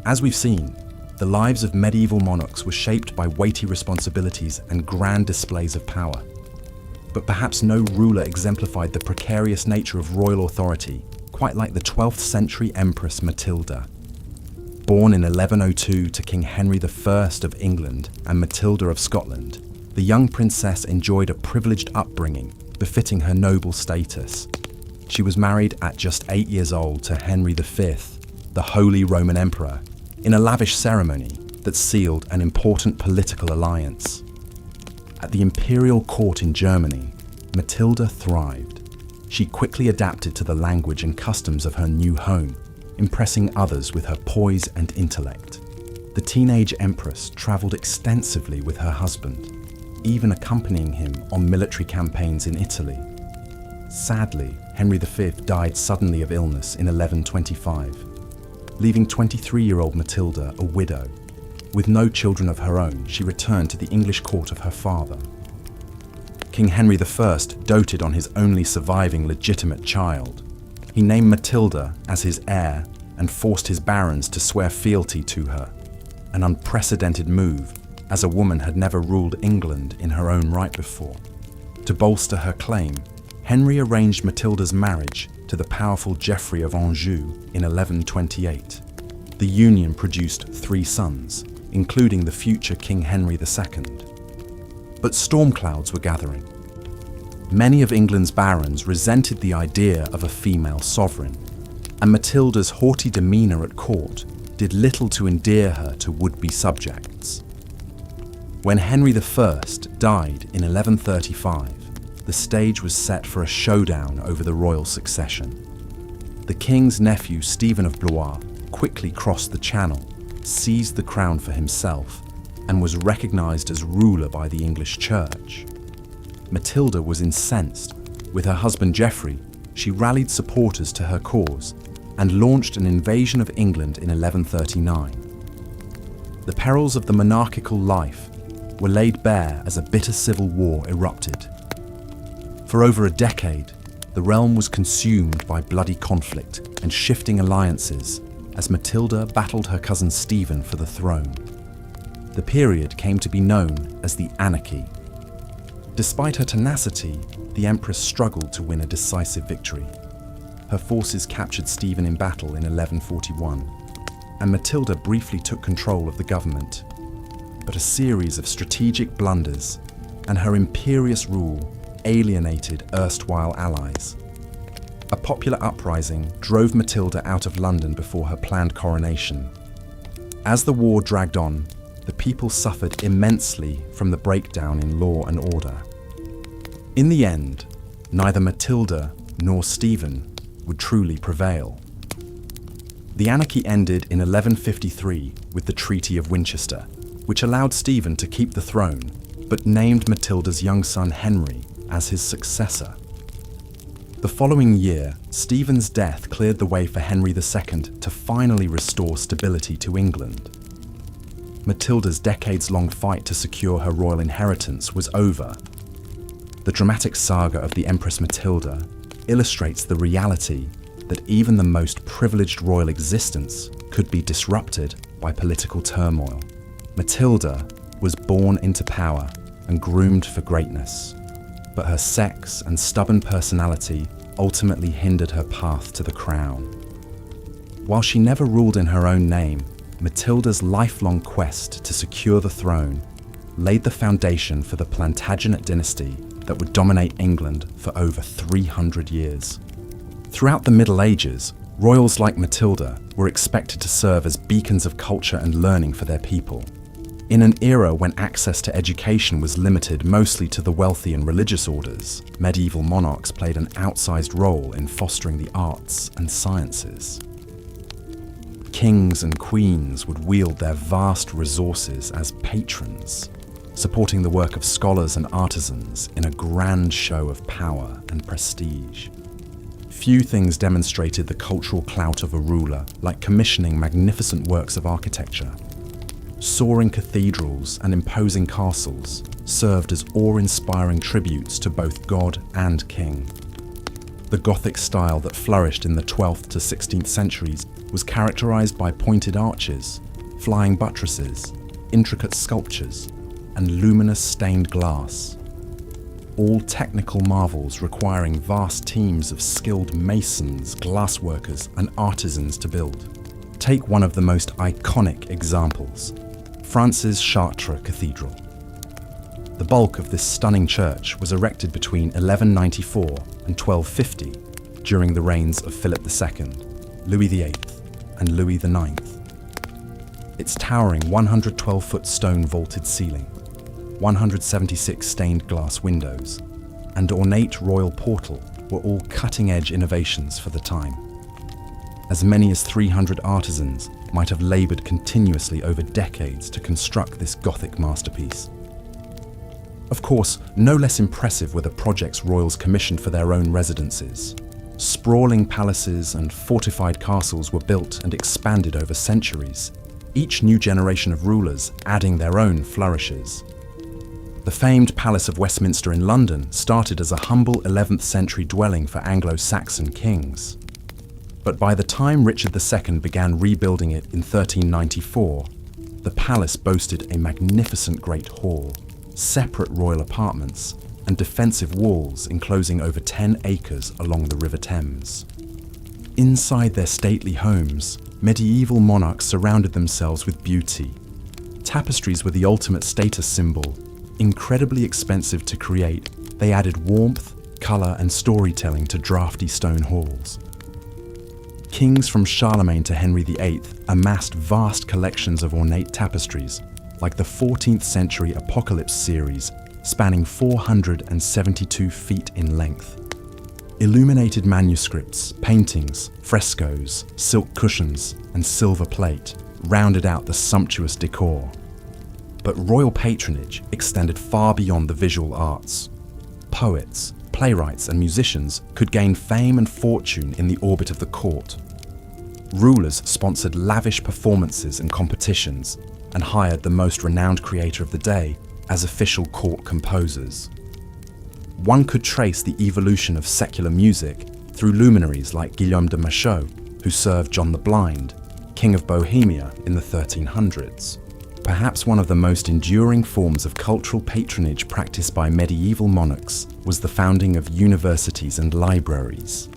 As we've seen, the lives of medieval monarchs were shaped by weighty responsibilities and grand displays of power. But perhaps no ruler exemplified the precarious nature of royal authority quite like the 12th century Empress Matilda. Born in 1102 to King Henry I of England and Matilda of Scotland, the young princess enjoyed a privileged upbringing befitting her noble status. She was married at just 8 years old to Henry V, the Holy Roman Emperor, in a lavish ceremony that sealed an important political alliance. At the imperial court in Germany, Matilda thrived. She quickly adapted to the language and customs of her new home, impressing others with her poise and intellect. The teenage empress traveled extensively with her husband, even accompanying him on military campaigns in Italy. Sadly, Henry V died suddenly of illness in 1125, leaving 23-year-old Matilda a widow. With no children of her own, she returned to the English court of her father. King Henry I doted on his only surviving legitimate child. He named Matilda as his heir and forced his barons to swear fealty to her, an unprecedented move, as a woman had never ruled England in her own right before. To bolster her claim, Henry arranged Matilda's marriage to the powerful Geoffrey of Anjou in 1128. The union produced 3 sons, including the future King Henry II. But storm clouds were gathering. Many of England's barons resented the idea of a female sovereign, and Matilda's haughty demeanour at court did little to endear her to would-be subjects. When Henry I died in 1135, the stage was set for a showdown over the royal succession. The king's nephew Stephen of Blois quickly crossed the channel, seized the crown for himself, and was recognised as ruler by the English church. Matilda was incensed, with her husband Geoffrey she rallied supporters to her cause and launched an invasion of England in 1139. The perils of the monarchical life were laid bare as a bitter civil war erupted. For over a decade, the realm was consumed by bloody conflict and shifting alliances as Matilda battled her cousin Stephen for the throne. The period came to be known as the Anarchy. Despite her tenacity, the Empress struggled to win a decisive victory. Her forces captured Stephen in battle in 1141, and Matilda briefly took control of the government. But a series of strategic blunders and her imperious rule alienated erstwhile allies. A popular uprising drove Matilda out of London before her planned coronation. As the war dragged on, the people suffered immensely from the breakdown in law and order. In the end, neither Matilda nor Stephen would truly prevail. The anarchy ended in 1153 with the Treaty of Winchester, which allowed Stephen to keep the throne, but named Matilda's young son Henry as his successor. The following year, Stephen's death cleared the way for Henry II to finally restore stability to England. Matilda's decades-long fight to secure her royal inheritance was over. The dramatic saga of the Empress Matilda illustrates the reality that even the most privileged royal existence could be disrupted by political turmoil. Matilda was born into power and groomed for greatness, but her sex and stubborn personality ultimately hindered her path to the crown. While she never ruled in her own name, Matilda's lifelong quest to secure the throne laid the foundation for the Plantagenet dynasty that would dominate England for over 300 years. Throughout the Middle Ages, royals like Matilda were expected to serve as beacons of culture and learning for their people. In an era when access to education was limited mostly to the wealthy and religious orders, medieval monarchs played an outsized role in fostering the arts and sciences. Kings and queens would wield their vast resources as patrons, supporting the work of scholars and artisans in a grand show of power and prestige. Few things demonstrated the cultural clout of a ruler like commissioning magnificent works of architecture. Soaring cathedrals and imposing castles served as awe-inspiring tributes to both God and king. The Gothic style that flourished in the 12th to 16th centuries was characterized by pointed arches, flying buttresses, intricate sculptures, and luminous stained glass. All technical marvels requiring vast teams of skilled masons, glassworkers, and artisans to build. Take one of the most iconic examples, France's Chartres Cathedral. The bulk of this stunning church was erected between 1194 and 1250 during the reigns of Philip II, Louis VIII, and Louis IX. Its towering 112-foot stone vaulted ceiling, 176 stained glass windows, and ornate royal portal were all cutting-edge innovations for the time. As many as 300 artisans might have laboured continuously over decades to construct this Gothic masterpiece. Of course, no less impressive were the projects royals commissioned for their own residences. Sprawling palaces and fortified castles were built and expanded over centuries, each new generation of rulers adding their own flourishes. The famed Palace of Westminster in London started as a humble 11th century dwelling for Anglo-Saxon kings. But by the time Richard II began rebuilding it in 1394, the palace boasted a magnificent great hall, separate royal apartments, and defensive walls enclosing over 10 acres along the River Thames. Inside their stately homes, medieval monarchs surrounded themselves with beauty. Tapestries were the ultimate status symbol. Incredibly expensive to create, they added warmth, colour, and storytelling to drafty stone halls. Kings from Charlemagne to Henry VIII amassed vast collections of ornate tapestries, like the 14th century Apocalypse series, spanning 472 feet in length. Illuminated manuscripts, paintings, frescoes, silk cushions, and silver plate rounded out the sumptuous decor. But royal patronage extended far beyond the visual arts. Poets, playwrights and musicians could gain fame and fortune in the orbit of the court. Rulers sponsored lavish performances and competitions and hired the most renowned creator of the day as official court composers. One could trace the evolution of secular music through luminaries like Guillaume de Machaut, who served John the Blind, King of Bohemia in the 1300s. Perhaps one of the most enduring forms of cultural patronage practiced by medieval monarchs was the founding of universities and libraries.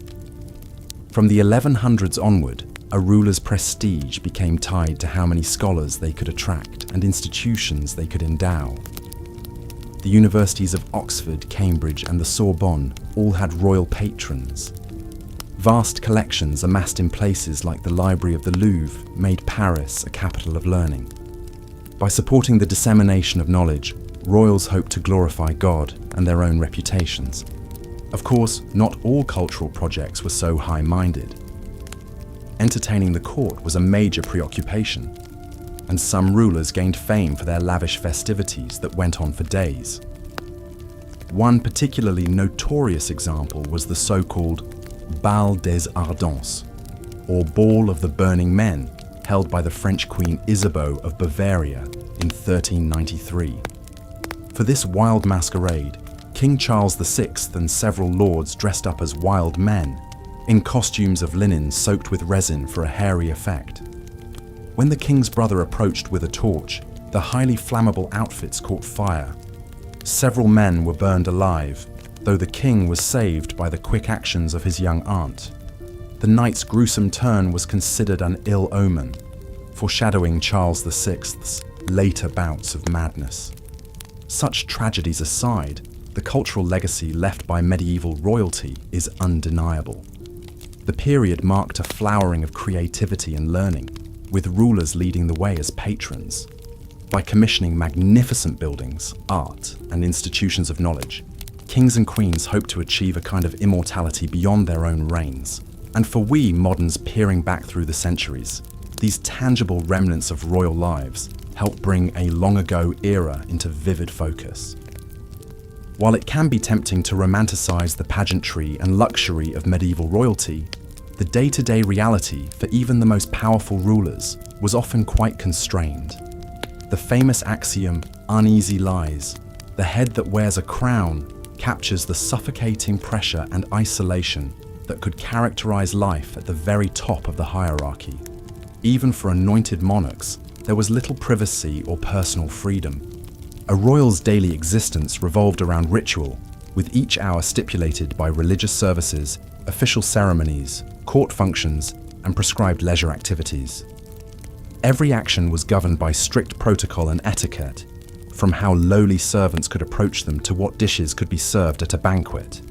From the 1100s onward, a ruler's prestige became tied to how many scholars they could attract and institutions they could endow. The universities of Oxford, Cambridge, and the Sorbonne all had royal patrons. Vast collections amassed in places like the Library of the Louvre made Paris a capital of learning. By supporting the dissemination of knowledge, royals hoped to glorify God and their own reputations. Of course, not all cultural projects were so high-minded. Entertaining the court was a major preoccupation, and some rulers gained fame for their lavish festivities that went on for days. One particularly notorious example was the so-called Bal des Ardents, or Ball of the Burning Men, held by the French Queen Isabeau of Bavaria in 1393. For this wild masquerade, King Charles VI and several lords dressed up as wild men, in costumes of linen soaked with resin for a hairy effect. When the king's brother approached with a torch, the highly flammable outfits caught fire. Several men were burned alive, though the king was saved by the quick actions of his young aunt. The night's gruesome turn was considered an ill omen, foreshadowing Charles VI's later bouts of madness. Such tragedies aside, the cultural legacy left by medieval royalty is undeniable. The period marked a flowering of creativity and learning, with rulers leading the way as patrons. By commissioning magnificent buildings, art, and institutions of knowledge, kings and queens hoped to achieve a kind of immortality beyond their own reigns. And for we moderns peering back through the centuries, these tangible remnants of royal lives help bring a long-ago era into vivid focus. While it can be tempting to romanticize the pageantry and luxury of medieval royalty, the day-to-day reality for even the most powerful rulers was often quite constrained. The famous axiom, uneasy lies, the head that wears a crown, captures the suffocating pressure and isolation that could characterize life at the very top of the hierarchy. Even for anointed monarchs, there was little privacy or personal freedom. A royal's daily existence revolved around ritual, with each hour stipulated by religious services, official ceremonies, court functions, and prescribed leisure activities. Every action was governed by strict protocol and etiquette, from how lowly servants could approach them to what dishes could be served at a banquet.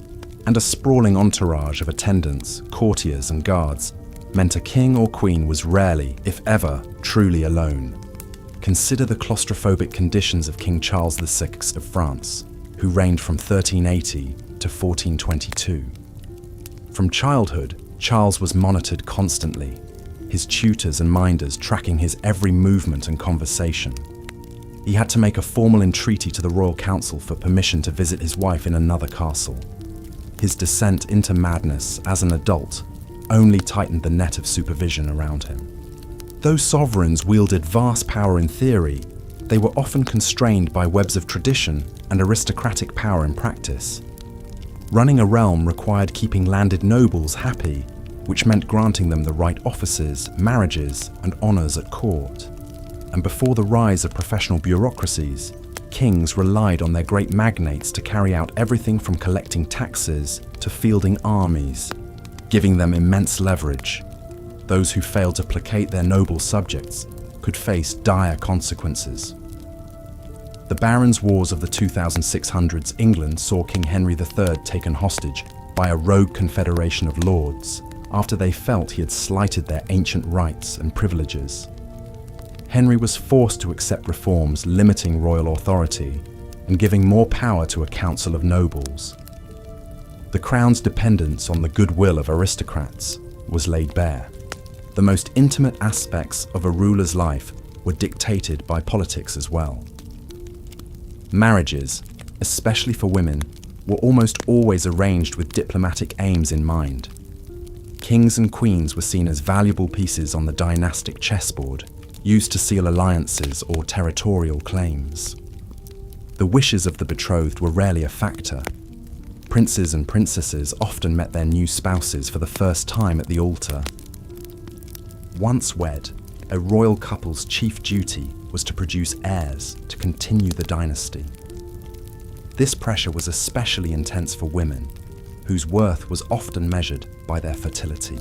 And a sprawling entourage of attendants, courtiers, and guards meant a king or queen was rarely, if ever, truly alone. Consider the claustrophobic conditions of King Charles VI of France, who reigned from 1380 to 1422. From childhood, Charles was monitored constantly, his tutors and minders tracking his every movement and conversation. He had to make a formal entreaty to the royal council for permission to visit his wife in another castle. His descent into madness as an adult only tightened the net of supervision around him. Though sovereigns wielded vast power in theory, they were often constrained by webs of tradition and aristocratic power in practice. Running a realm required keeping landed nobles happy, which meant granting them the right offices, marriages, and honours at court. And before the rise of professional bureaucracies, kings relied on their great magnates to carry out everything from collecting taxes to fielding armies, giving them immense leverage. Those who failed to placate their noble subjects could face dire consequences. The Barons' Wars of the 2600s England saw King Henry III taken hostage by a rogue confederation of lords after they felt he had slighted their ancient rights and privileges. Henry was forced to accept reforms limiting royal authority and giving more power to a council of nobles. The crown's dependence on the goodwill of aristocrats was laid bare. The most intimate aspects of a ruler's life were dictated by politics as well. Marriages, especially for women, were almost always arranged with diplomatic aims in mind. Kings and queens were seen as valuable pieces on the dynastic chessboard, used to seal alliances or territorial claims. The wishes of the betrothed were rarely a factor. Princes and princesses often met their new spouses for the first time at the altar. Once wed, a royal couple's chief duty was to produce heirs to continue the dynasty. This pressure was especially intense for women, whose worth was often measured by their fertility.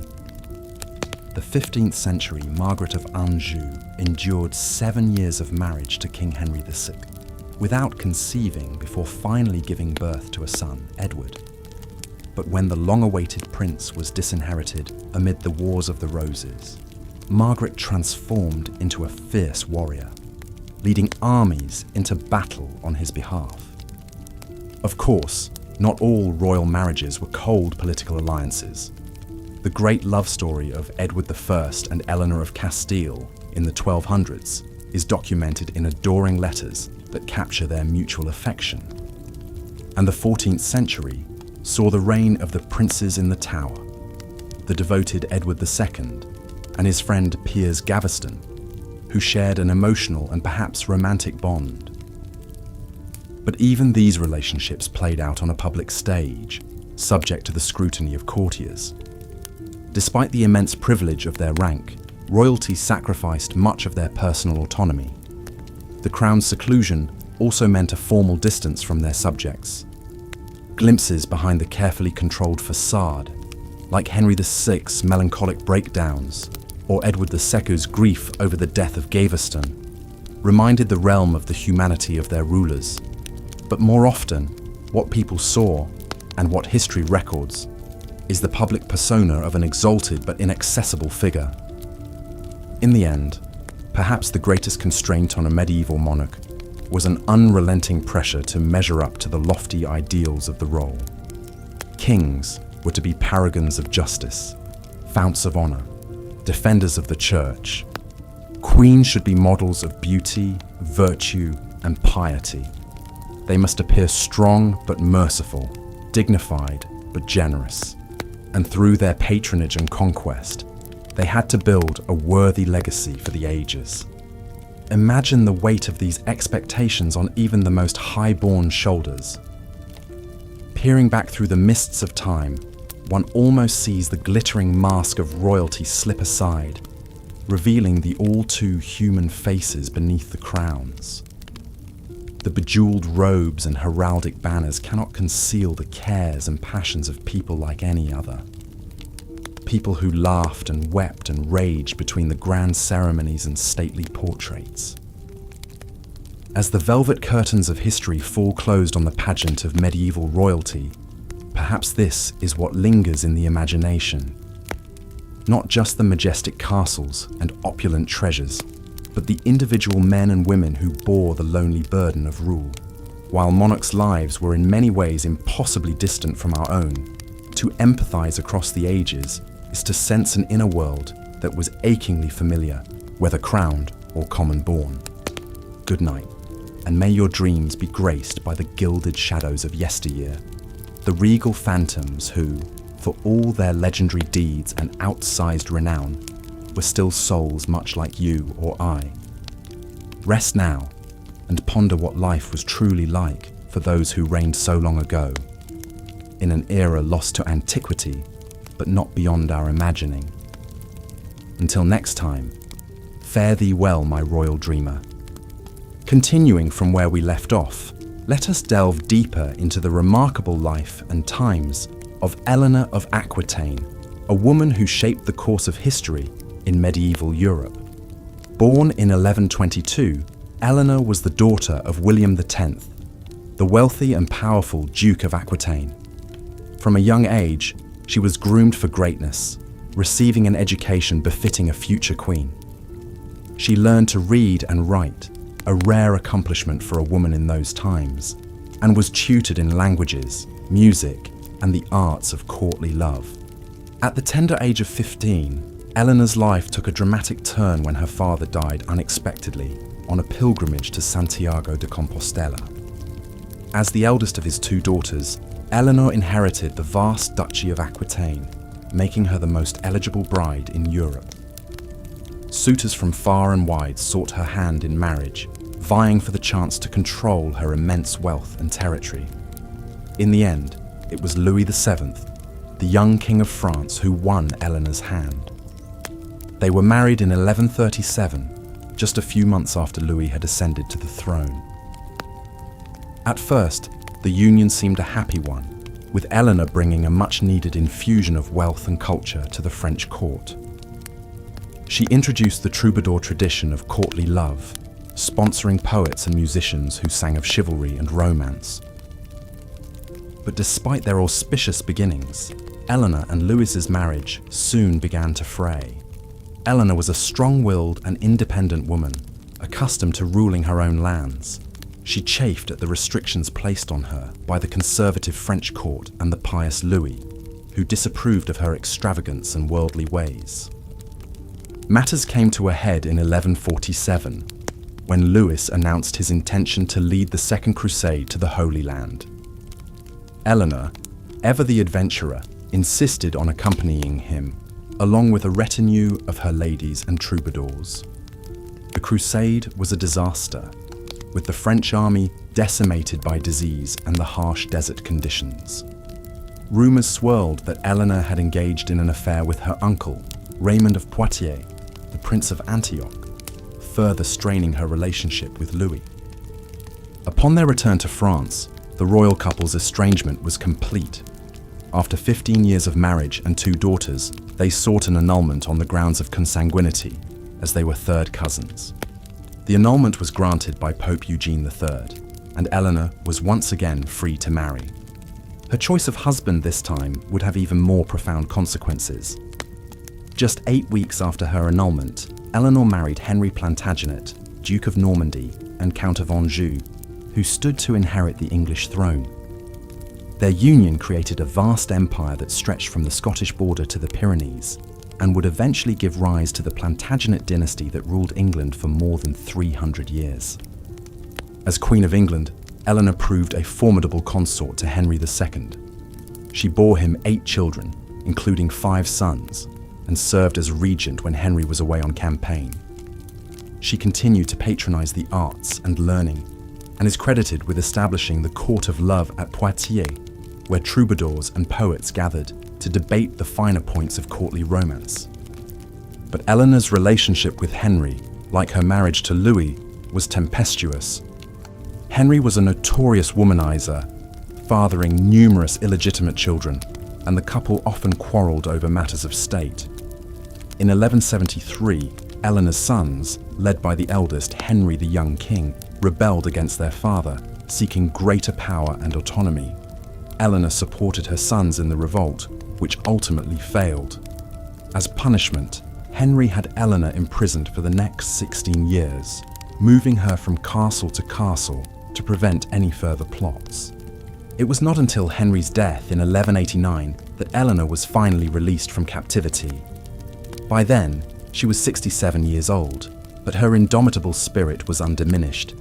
The 15th century Margaret of Anjou endured 7 years of marriage to King Henry VI, without conceiving before finally giving birth to a son, Edward. But when the long-awaited prince was disinherited amid the Wars of the Roses, Margaret transformed into a fierce warrior, leading armies into battle on his behalf. Of course, not all royal marriages were cold political alliances. The great love story of Edward I and Eleanor of Castile in the 1200s is documented in adoring letters that capture their mutual affection. And the 14th century saw the reign of the princes in the Tower, the devoted Edward II and his friend Piers Gaveston, who shared an emotional and perhaps romantic bond. But even these relationships played out on a public stage, subject to the scrutiny of courtiers. Despite the immense privilege of their rank, royalty sacrificed much of their personal autonomy. The crown's seclusion also meant a formal distance from their subjects. Glimpses behind the carefully controlled facade, like Henry VI's melancholic breakdowns or Edward II's grief over the death of Gaveston, reminded the realm of the humanity of their rulers. But more often, what people saw, and what history records, is the public persona of an exalted but inaccessible figure. In the end, perhaps the greatest constraint on a medieval monarch was an unrelenting pressure to measure up to the lofty ideals of the role. Kings were to be paragons of justice, founts of honor, defenders of the church. Queens should be models of beauty, virtue, and piety. They must appear strong but merciful, dignified but generous. And through their patronage and conquest, they had to build a worthy legacy for the ages. Imagine the weight of these expectations on even the most high-born shoulders. Peering back through the mists of time, one almost sees the glittering mask of royalty slip aside, revealing the all-too human faces beneath the crowns. The bejeweled robes and heraldic banners cannot conceal the cares and passions of people like any other. People who laughed and wept and raged between the grand ceremonies and stately portraits. As the velvet curtains of history fall closed on the pageant of medieval royalty, perhaps this is what lingers in the imagination. Not just the majestic castles and opulent treasures, but the individual men and women who bore the lonely burden of rule. While monarchs' lives were in many ways impossibly distant from our own, to empathize across the ages is to sense an inner world that was achingly familiar, whether crowned or common born. Good night, and may your dreams be graced by the gilded shadows of yesteryear, the regal phantoms who, for all their legendary deeds and outsized renown, were still souls much like you or I. Rest now and ponder what life was truly like for those who reigned so long ago, in an era lost to antiquity, but not beyond our imagining. Until next time, fare thee well, my royal dreamer. Continuing from where we left off, let us delve deeper into the remarkable life and times of Eleanor of Aquitaine, a woman who shaped the course of history in medieval Europe. Born in 1122, Eleanor was the daughter of William X, the wealthy and powerful Duke of Aquitaine. From a young age, she was groomed for greatness, receiving an education befitting a future queen. She learned to read and write, a rare accomplishment for a woman in those times, and was tutored in languages, music, and the arts of courtly love. At the tender age of 15, Eleanor's life took a dramatic turn when her father died unexpectedly on a pilgrimage to Santiago de Compostela. As the eldest of his two daughters, Eleanor inherited the vast Duchy of Aquitaine, making her the most eligible bride in Europe. Suitors from far and wide sought her hand in marriage, vying for the chance to control her immense wealth and territory. In the end, it was Louis VII, the young King of France, who won Eleanor's hand. They were married in 1137, just a few months after Louis had ascended to the throne. At first, the union seemed a happy one, with Eleanor bringing a much-needed infusion of wealth and culture to the French court. She introduced the troubadour tradition of courtly love, sponsoring poets and musicians who sang of chivalry and romance. But despite their auspicious beginnings, Eleanor and Louis's marriage soon began to fray. Eleanor was a strong-willed and independent woman, accustomed to ruling her own lands. She chafed at the restrictions placed on her by the conservative French court and the pious Louis, who disapproved of her extravagance and worldly ways. Matters came to a head in 1147, when Louis announced his intention to lead the Second Crusade to the Holy Land. Eleanor, ever the adventurer, insisted on accompanying him, along with a retinue of her ladies and troubadours. The crusade was a disaster, with the French army decimated by disease and the harsh desert conditions. Rumours swirled that Eleanor had engaged in an affair with her uncle, Raymond of Poitiers, the Prince of Antioch, further straining her relationship with Louis. Upon their return to France, the royal couple's estrangement was complete. After 15 years of marriage and 2 daughters, they sought an annulment on the grounds of consanguinity, as they were third cousins. The annulment was granted by Pope Eugene III, and Eleanor was once again free to marry. Her choice of husband this time would have even more profound consequences. Just 8 weeks after her annulment, Eleanor married Henry Plantagenet, Duke of Normandy and Count of Anjou, who stood to inherit the English throne. Their union created a vast empire that stretched from the Scottish border to the Pyrenees, and would eventually give rise to the Plantagenet dynasty that ruled England for more than 300 years. As Queen of England, Eleanor proved a formidable consort to Henry II. She bore him 8 children, including 5 sons, and served as regent when Henry was away on campaign. She continued to patronize the arts and learning, and is credited with establishing the Court of Love at Poitiers, where troubadours and poets gathered to debate the finer points of courtly romance. But Eleanor's relationship with Henry, like her marriage to Louis, was tempestuous. Henry was a notorious womanizer, fathering numerous illegitimate children, and the couple often quarreled over matters of state. In 1173, Eleanor's sons, led by the eldest Henry the Young King, rebelled against their father, seeking greater power and autonomy. Eleanor supported her sons in the revolt, which ultimately failed. As punishment, Henry had Eleanor imprisoned for the next 16 years, moving her from castle to castle to prevent any further plots. It was not until Henry's death in 1189 that Eleanor was finally released from captivity. By then, she was 67 years old, but her indomitable spirit was undiminished.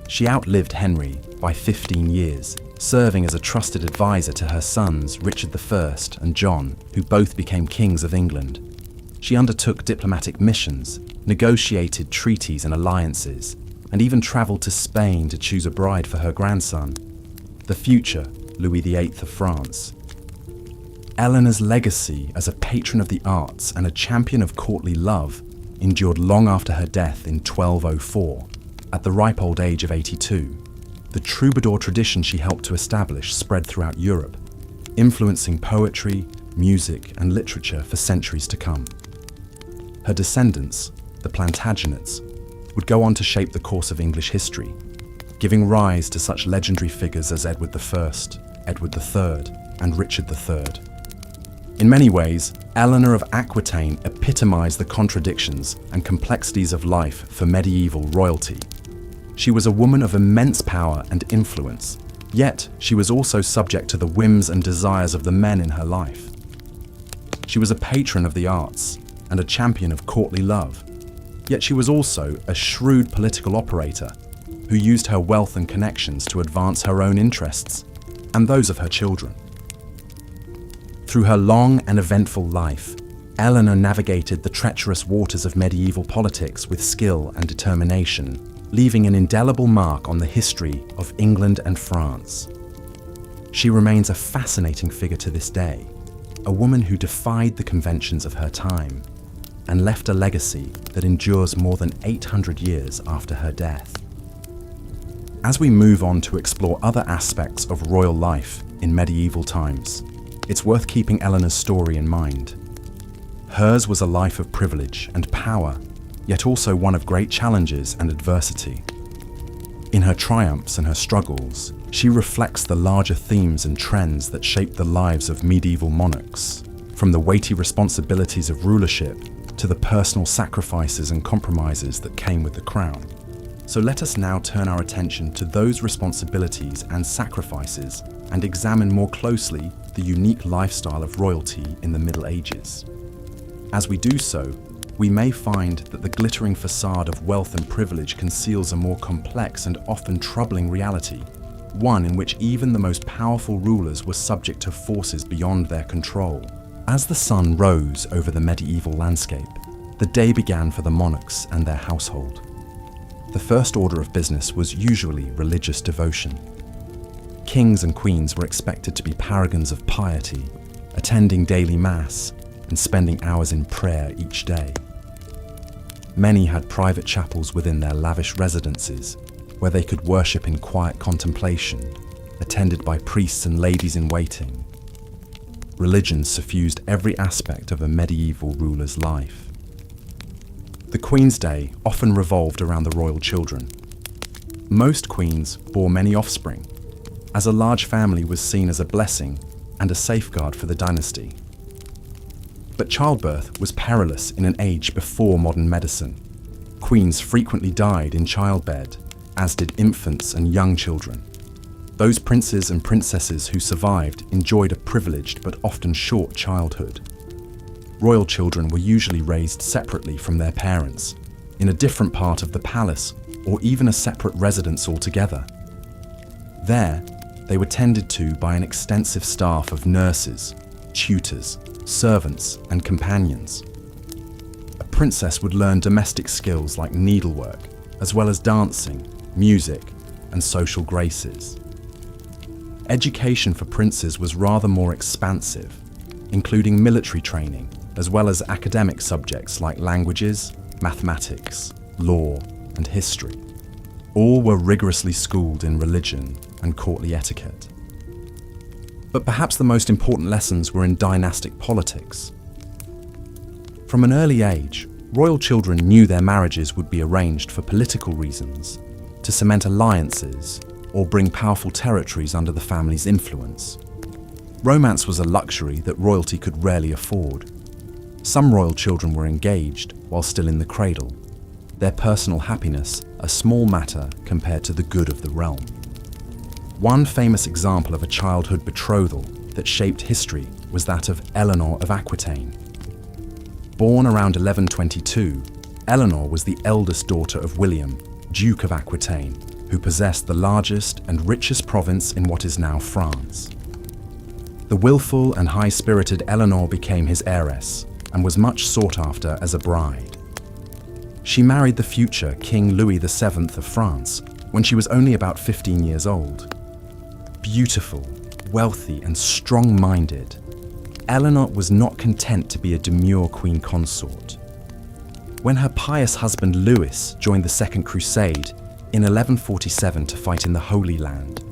She outlived Henry by 15 years, serving as a trusted advisor to her sons Richard I and John, who both became kings of England. She undertook diplomatic missions, negotiated treaties and alliances, and even traveled to Spain to choose a bride for her grandson, the future Louis VIII of France. Eleanor's legacy as a patron of the arts and a champion of courtly love endured long after her death in 1204, at the ripe old age of 82. The troubadour tradition she helped to establish spread throughout Europe, influencing poetry, music, and literature for centuries to come. Her descendants, the Plantagenets, would go on to shape the course of English history, giving rise to such legendary figures as Edward I, Edward III, and Richard III. In many ways, Eleanor of Aquitaine epitomized the contradictions and complexities of life for medieval royalty. She was a woman of immense power and influence, yet she was also subject to the whims and desires of the men in her life. She was a patron of the arts and a champion of courtly love, yet she was also a shrewd political operator who used her wealth and connections to advance her own interests. and those of her children. Through her long and eventful life, Eleanor navigated the treacherous waters of medieval politics with skill and determination, leaving an indelible mark on the history of England and France. She remains a fascinating figure to this day, a woman who defied the conventions of her time and left a legacy that endures more than 800 years after her death. As we move on to explore other aspects of royal life in medieval times, it's worth keeping Eleanor's story in mind. Hers was a life of privilege and power, yet also one of great challenges and adversity. In her triumphs and her struggles, she reflects the larger themes and trends that shaped the lives of medieval monarchs, from the weighty responsibilities of rulership to the personal sacrifices and compromises that came with the crown. So let us now turn our attention to those responsibilities and sacrifices and examine more closely the unique lifestyle of royalty in the Middle Ages. As we do so, we may find that the glittering facade of wealth and privilege conceals a more complex and often troubling reality, one in which even the most powerful rulers were subject to forces beyond their control. As the sun rose over the medieval landscape, the day began for the monarchs and their household. The first order of business was usually religious devotion. Kings and queens were expected to be paragons of piety, attending daily mass and spending hours in prayer each day. Many had private chapels within their lavish residences, where they could worship in quiet contemplation, attended by priests and ladies-in-waiting. Religion suffused every aspect of a medieval ruler's life. The Queen's Day often revolved around the royal children. Most queens bore many offspring, as a large family was seen as a blessing and a safeguard for the dynasty. But childbirth was perilous in an age before modern medicine. Queens frequently died in childbed, as did infants and young children. Those princes and princesses who survived enjoyed a privileged but often short childhood. Royal children were usually raised separately from their parents, in a different part of the palace or even a separate residence altogether. There, they were tended to by an extensive staff of nurses, tutors, servants, and companions. A princess would learn domestic skills like needlework, as well as dancing, music, and social graces. Education for princes was rather more expansive, including military training, as well as academic subjects like languages, mathematics, law, and history. All were rigorously schooled in religion and courtly etiquette. But perhaps the most important lessons were in dynastic politics. From an early age, royal children knew their marriages would be arranged for political reasons, to cement alliances, or bring powerful territories under the family's influence. Romance was a luxury that royalty could rarely afford. Some royal children were engaged while still in the cradle, their personal happiness a small matter compared to the good of the realm. One famous example of a childhood betrothal that shaped history was that of Eleanor of Aquitaine. Born around 1122, Eleanor was the eldest daughter of William, Duke of Aquitaine, who possessed the largest and richest province in what is now France. The willful and high-spirited Eleanor became his heiress and was much sought after as a bride. She married the future King Louis VII of France when she was only about 15 years old. Beautiful, wealthy, and strong-minded, Eleanor was not content to be a demure queen consort. When her pious husband Louis joined the Second Crusade in 1147 to fight in the Holy Land,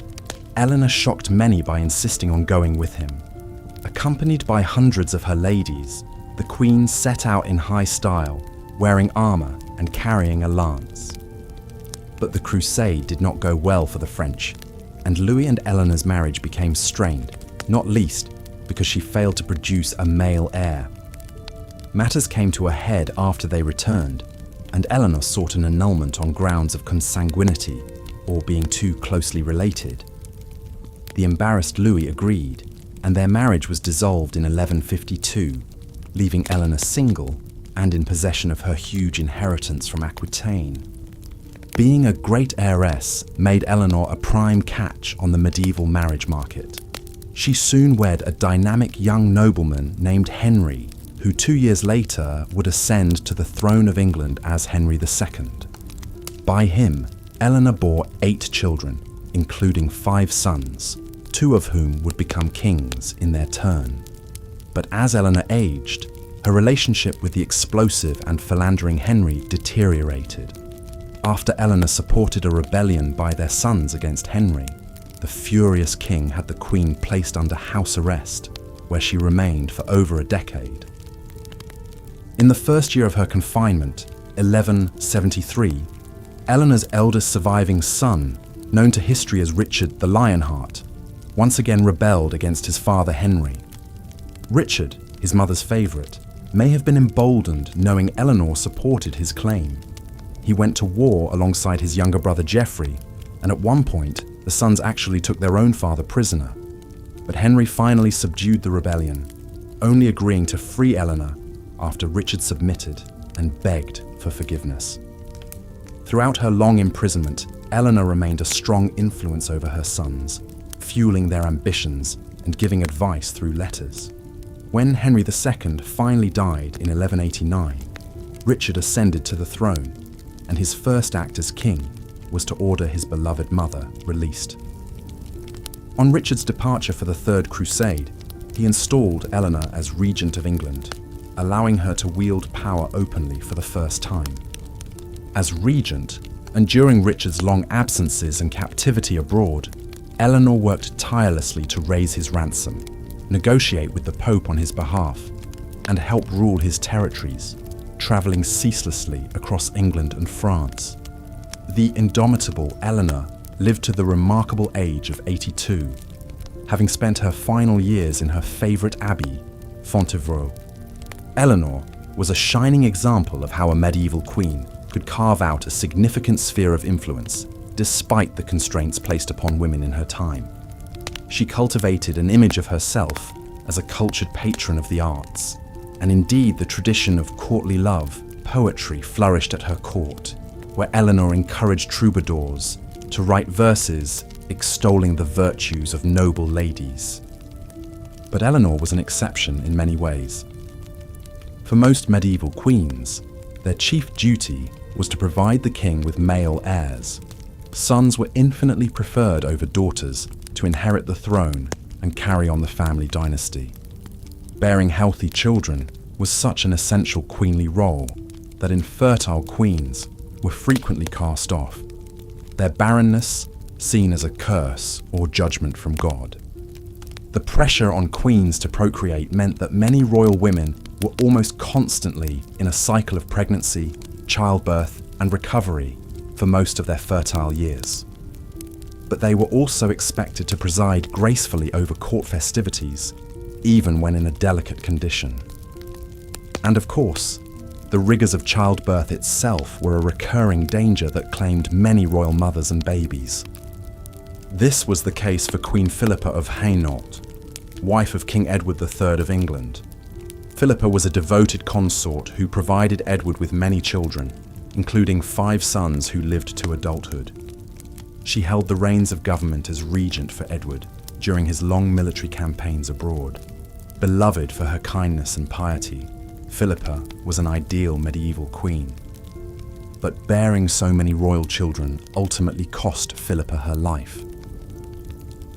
Eleanor shocked many by insisting on going with him. Accompanied by hundreds of her ladies, the queen set out in high style, wearing armor and carrying a lance. But the crusade did not go well for the French, and Louis and Eleanor's marriage became strained, not least because she failed to produce a male heir. Matters came to a head after they returned, and Eleanor sought an annulment on grounds of consanguinity, or being too closely related. The embarrassed Louis agreed, and their marriage was dissolved in 1152, leaving Eleanor single and in possession of her huge inheritance from Aquitaine. Being a great heiress made Eleanor a prime catch on the medieval marriage market. She soon wed a dynamic young nobleman named Henry, who 2 years later would ascend to the throne of England as Henry II. By him, Eleanor bore 8 children, including 5 sons, 2 of whom would become kings in their turn. But as Eleanor aged, her relationship with the explosive and philandering Henry deteriorated. After Eleanor supported a rebellion by their sons against Henry, the furious king had the queen placed under house arrest, where she remained for over a decade. In the first year of her confinement, 1173, Eleanor's eldest surviving son, known to history as Richard the Lionheart, once again rebelled against his father Henry. Richard, his mother's favourite, may have been emboldened knowing Eleanor supported his claim. He went to war alongside his younger brother Geoffrey, and at one point, the sons actually took their own father prisoner. But Henry finally subdued the rebellion, only agreeing to free Eleanor after Richard submitted and begged for forgiveness. Throughout her long imprisonment, Eleanor remained a strong influence over her sons, fueling their ambitions and giving advice through letters. When Henry II finally died in 1189, Richard ascended to the throne, and his first act as king was to order his beloved mother released. On Richard's departure for the Third Crusade, he installed Eleanor as Regent of England, allowing her to wield power openly for the first time. As regent, and during Richard's long absences and captivity abroad, Eleanor worked tirelessly to raise his ransom, negotiate with the Pope on his behalf, and help rule his territories, travelling ceaselessly across England and France. The indomitable Eleanor lived to the remarkable age of 82, having spent her final years in her favourite abbey, Fontevraud. Eleanor was a shining example of how a medieval queen could carve out a significant sphere of influence despite the constraints placed upon women in her time. She cultivated an image of herself as a cultured patron of the arts, and indeed the tradition of courtly love, poetry flourished at her court, where Eleanor encouraged troubadours to write verses extolling the virtues of noble ladies. But Eleanor was an exception in many ways. For most medieval queens, their chief duty was to provide the king with male heirs. Sons were infinitely preferred over daughters to inherit the throne and carry on the family dynasty. Bearing healthy children was such an essential queenly role that infertile queens were frequently cast off, their barrenness seen as a curse or judgment from God. The pressure on queens to procreate meant that many royal women were almost constantly in a cycle of pregnancy, childbirth, and recovery for most of their fertile years. But they were also expected to preside gracefully over court festivities, even when in a delicate condition. And of course, the rigours of childbirth itself were a recurring danger that claimed many royal mothers and babies. This was the case for Queen Philippa of Hainault, wife of King Edward III of England. Philippa was a devoted consort who provided Edward with many children, including 5 sons who lived to adulthood. She held the reins of government as regent for Edward during his long military campaigns abroad. Beloved for her kindness and piety, Philippa was an ideal medieval queen. But bearing so many royal children ultimately cost Philippa her life.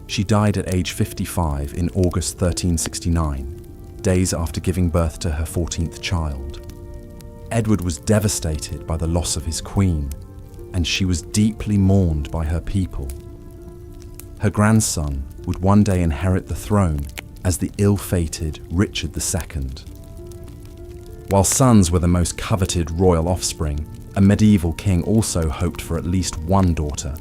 She died at age 55 in August 1369, days after giving birth to her 14th child. Edward was devastated by the loss of his queen, and she was deeply mourned by her people. Her grandson would one day inherit the throne as the ill-fated Richard II. While sons were the most coveted royal offspring, a medieval king also hoped for at least one daughter,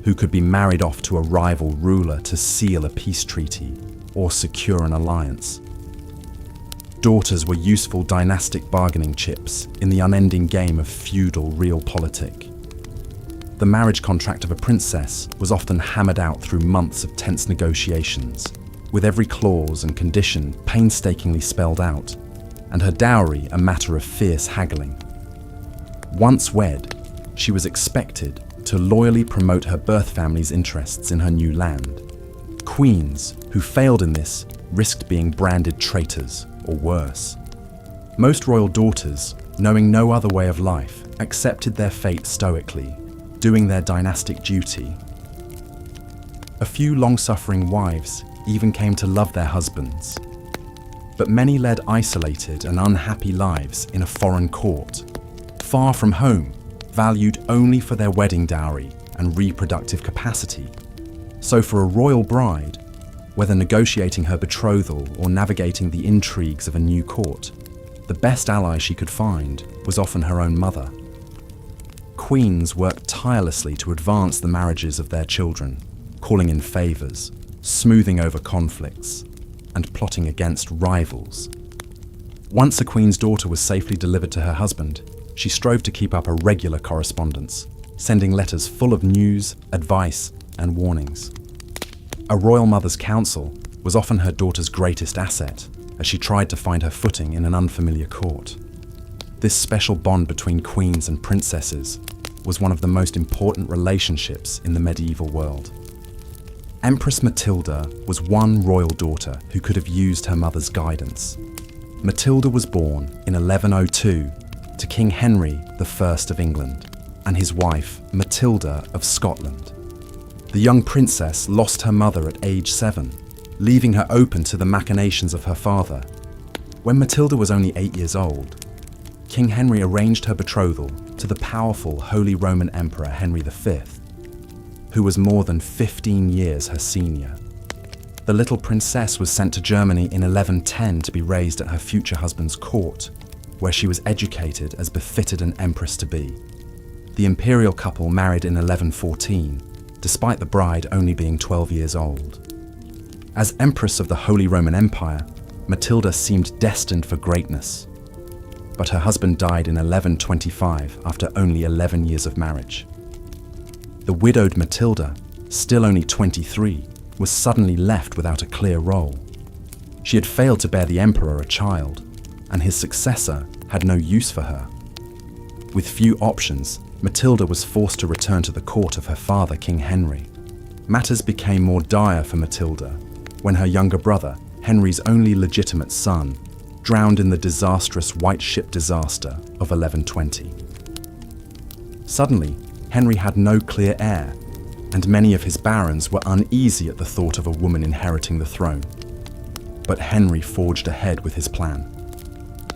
who could be married off to a rival ruler to seal a peace treaty or secure an alliance. Daughters were useful dynastic bargaining chips in the unending game of feudal realpolitik. The marriage contract of a princess was often hammered out through months of tense negotiations, with every clause and condition painstakingly spelled out, and her dowry a matter of fierce haggling. Once wed, she was expected to loyally promote her birth family's interests in her new land. Queens who failed in this risked being branded traitors or worse. Most royal daughters, knowing no other way of life, accepted their fate stoically, doing their dynastic duty. A few long-suffering wives even came to love their husbands. But many led isolated and unhappy lives in a foreign court, far from home, valued only for their wedding dowry and reproductive capacity. So for a royal bride, whether negotiating her betrothal or navigating the intrigues of a new court, the best ally she could find was often her own mother. Queens worked tirelessly to advance the marriages of their children, calling in favours, smoothing over conflicts, and plotting against rivals. Once a queen's daughter was safely delivered to her husband, she strove to keep up a regular correspondence, sending letters full of news, advice, and warnings. A royal mother's counsel was often her daughter's greatest asset, as she tried to find her footing in an unfamiliar court. This special bond between queens and princesses was one of the most important relationships in the medieval world. Empress Matilda was one royal daughter who could have used her mother's guidance. Matilda was born in 1102 to King Henry I of England and his wife Matilda of Scotland. The young princess lost her mother at age 7, leaving her open to the machinations of her father. When Matilda was only 8 years old, King Henry arranged her betrothal to the powerful Holy Roman Emperor Henry V, who was more than 15 years her senior. The little princess was sent to Germany in 1110 to be raised at her future husband's court, where she was educated as befitted an empress to be. The imperial couple married in 1114, despite the bride only being 12 years old. As Empress of the Holy Roman Empire, Matilda seemed destined for greatness. But her husband died in 1125 after only 11 years of marriage. The widowed Matilda, still only 23, was suddenly left without a clear role. She had failed to bear the emperor a child, and his successor had no use for her. With few options, Matilda was forced to return to the court of her father, King Henry. Matters became more dire for Matilda when her younger brother, Henry's only legitimate son, drowned in the disastrous White Ship disaster of 1120. Suddenly, Henry had no clear heir, and many of his barons were uneasy at the thought of a woman inheriting the throne. But Henry forged ahead with his plan.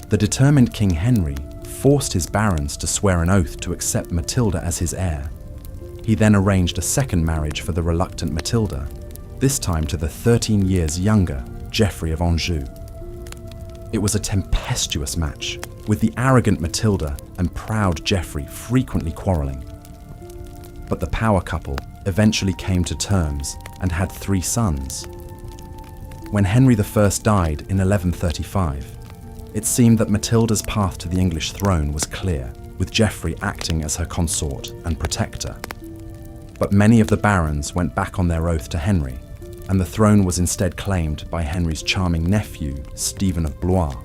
The determined King Henry forced his barons to swear an oath to accept Matilda as his heir. He then arranged a second marriage for the reluctant Matilda, this time to the 13 years younger Geoffrey of Anjou. It was a tempestuous match, with the arrogant Matilda and proud Geoffrey frequently quarrelling. But the power couple eventually came to terms and had 3 sons. When Henry I died in 1135, it seemed that Matilda's path to the English throne was clear, with Geoffrey acting as her consort and protector. But many of the barons went back on their oath to Henry, and the throne was instead claimed by Henry's charming nephew, Stephen of Blois.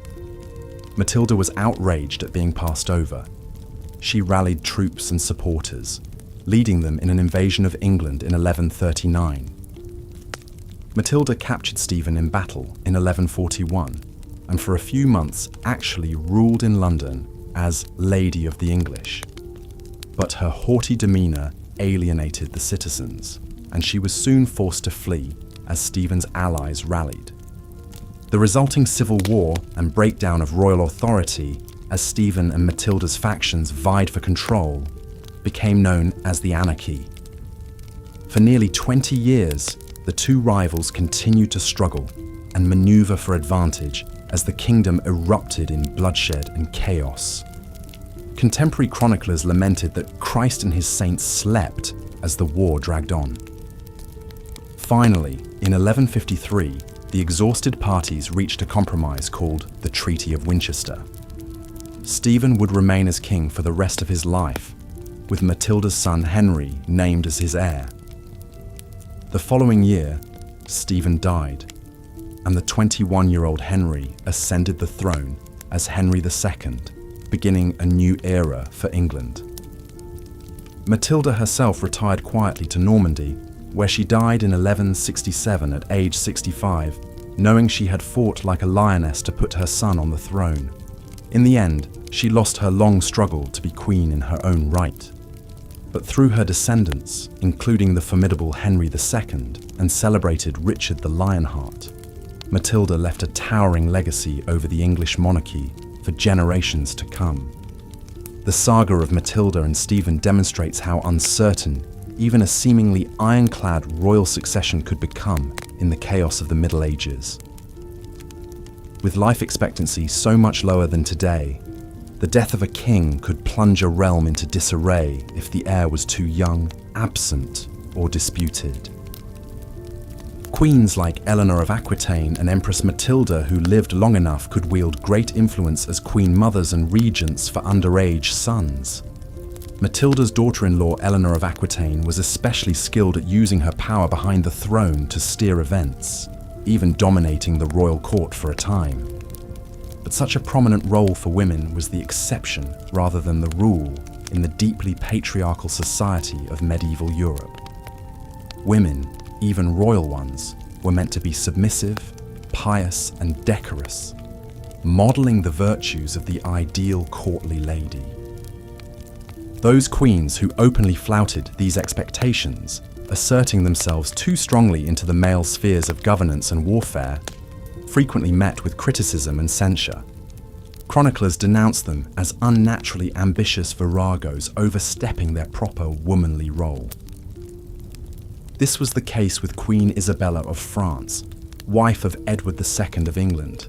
Matilda was outraged at being passed over. She rallied troops and supporters, leading them in an invasion of England in 1139. Matilda captured Stephen in battle in 1141, and for a few months actually ruled in London as Lady of the English. But her haughty demeanour alienated the citizens, and she was soon forced to flee as Stephen's allies rallied. The resulting civil war and breakdown of royal authority as Stephen and Matilda's factions vied for control became known as the Anarchy. For nearly 20 years, the two rivals continued to struggle and maneuver for advantage as the kingdom erupted in bloodshed and chaos. Contemporary chroniclers lamented that Christ and his saints slept as the war dragged on. Finally, in 1153, the exhausted parties reached a compromise called the Treaty of Winchester. Stephen would remain as king for the rest of his life, with Matilda's son Henry named as his heir. The following year, Stephen died, and the 21-year-old Henry ascended the throne as Henry II, beginning a new era for England. Matilda herself retired quietly to Normandy, where she died in 1167 at age 65, knowing she had fought like a lioness to put her son on the throne. In the end, she lost her long struggle to be queen in her own right. But through her descendants, including the formidable Henry II and celebrated Richard the Lionheart, Matilda left a towering legacy over the English monarchy for generations to come. The saga of Matilda and Stephen demonstrates how uncertain even a seemingly ironclad royal succession could become in the chaos of the Middle Ages. With life expectancy so much lower than today, the death of a king could plunge a realm into disarray if the heir was too young, absent, or disputed. Queens like Eleanor of Aquitaine and Empress Matilda, who lived long enough, could wield great influence as queen mothers and regents for underage sons. Matilda's daughter-in-law Eleanor of Aquitaine was especially skilled at using her power behind the throne to steer events, even dominating the royal court for a time. But such a prominent role for women was the exception rather than the rule in the deeply patriarchal society of medieval Europe. Women, even royal ones, were meant to be submissive, pious, and decorous, modeling the virtues of the ideal courtly lady. Those queens who openly flouted these expectations, asserting themselves too strongly into the male spheres of governance and warfare, frequently met with criticism and censure. Chroniclers denounced them as unnaturally ambitious viragos overstepping their proper womanly role. This was the case with Queen Isabella of France, wife of Edward II of England.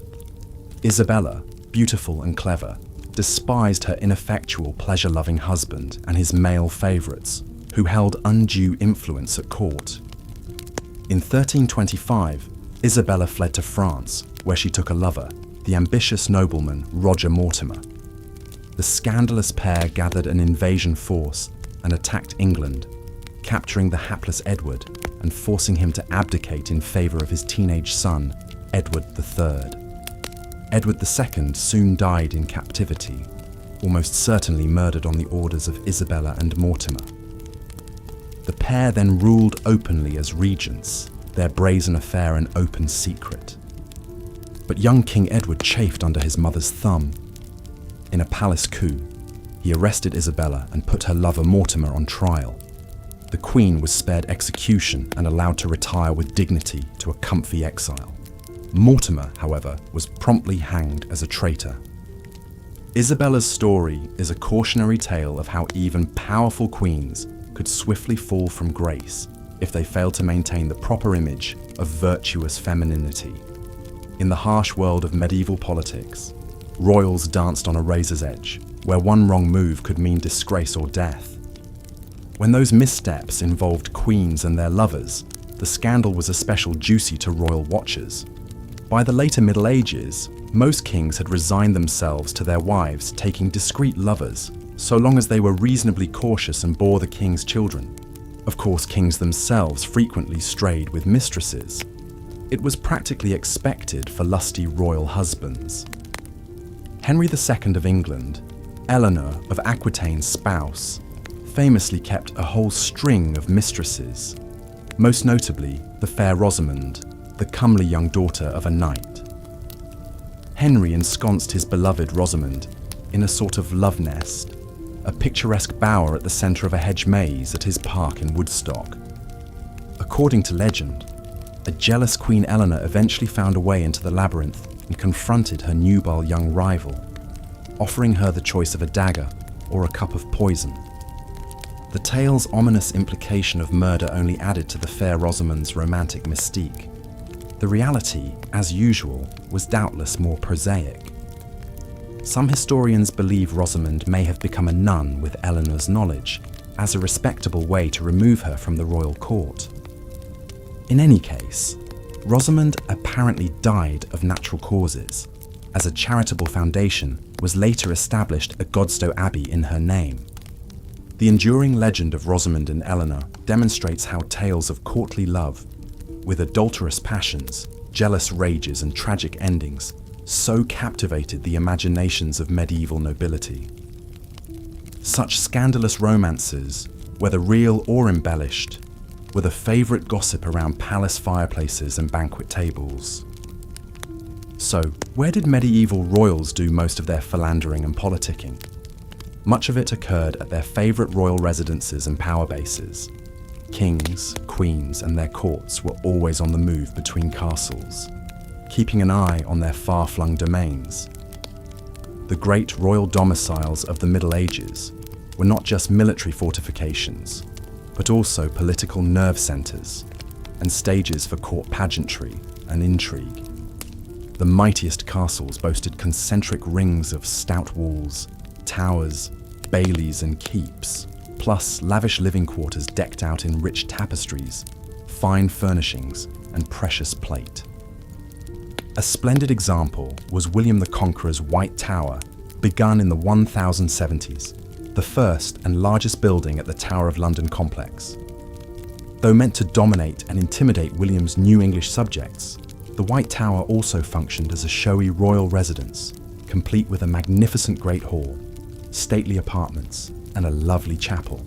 Isabella, beautiful and clever, despised her ineffectual, pleasure-loving husband and his male favourites, who held undue influence at court. In 1325, Isabella fled to France, where she took a lover, the ambitious nobleman Roger Mortimer. The scandalous pair gathered an invasion force and attacked England, capturing the hapless Edward and forcing him to abdicate in favour of his teenage son, Edward III. Edward II soon died in captivity, almost certainly murdered on the orders of Isabella and Mortimer. The pair then ruled openly as regents, their brazen affair an open secret. But young King Edward chafed under his mother's thumb. In a palace coup, he arrested Isabella and put her lover Mortimer on trial. The Queen was spared execution and allowed to retire with dignity to a comfy exile. Mortimer, however, was promptly hanged as a traitor. Isabella's story is a cautionary tale of how even powerful queens could swiftly fall from grace if they failed to maintain the proper image of virtuous femininity. In the harsh world of medieval politics, royals danced on a razor's edge, where one wrong move could mean disgrace or death. When those missteps involved queens and their lovers, the scandal was especially juicy to royal watchers. By the later Middle Ages, most kings had resigned themselves to their wives taking discreet lovers, so long as they were reasonably cautious and bore the king's children. Of course, kings themselves frequently strayed with mistresses. It was practically expected for lusty royal husbands. Henry II of England, Eleanor of Aquitaine's spouse, famously kept a whole string of mistresses, most notably the fair Rosamond, the comely young daughter of a knight. Henry ensconced his beloved Rosamond in a sort of love nest, a picturesque bower at the centre of a hedge maze at his park in Woodstock. According to legend, a jealous Queen Eleanor eventually found a way into the labyrinth and confronted her nubile young rival, offering her the choice of a dagger or a cup of poison. The tale's ominous implication of murder only added to the fair Rosamond's romantic mystique. The reality, as usual, was doubtless more prosaic. Some historians believe Rosamond may have become a nun with Eleanor's knowledge, as a respectable way to remove her from the royal court. In any case, Rosamond apparently died of natural causes, as a charitable foundation was later established at Godstow Abbey in her name. The enduring legend of Rosamond and Eleanor demonstrates how tales of courtly love, with adulterous passions, jealous rages and tragic endings, so captivated the imaginations of medieval nobility. Such scandalous romances whether real or embellished, were the favourite gossip around palace fireplaces and banquet tables. So, where did medieval royals do most of their philandering and politicking? Much of it occurred at their favourite royal residences and power bases. Kings, queens, and their courts were always on the move between castles, keeping an eye on their far-flung domains. The great royal domiciles of the Middle Ages were not just military fortifications, but also political nerve centres and stages for court pageantry and intrigue. The mightiest castles boasted concentric rings of stout walls, towers, baileys and keeps, plus lavish living quarters decked out in rich tapestries, fine furnishings and precious plate. A splendid example was William the Conqueror's White Tower, begun in the 1070s, the first and largest building at the Tower of London complex. Though meant to dominate and intimidate William's new English subjects, the White Tower also functioned as a showy royal residence, complete with a magnificent great hall, stately apartments, and a lovely chapel.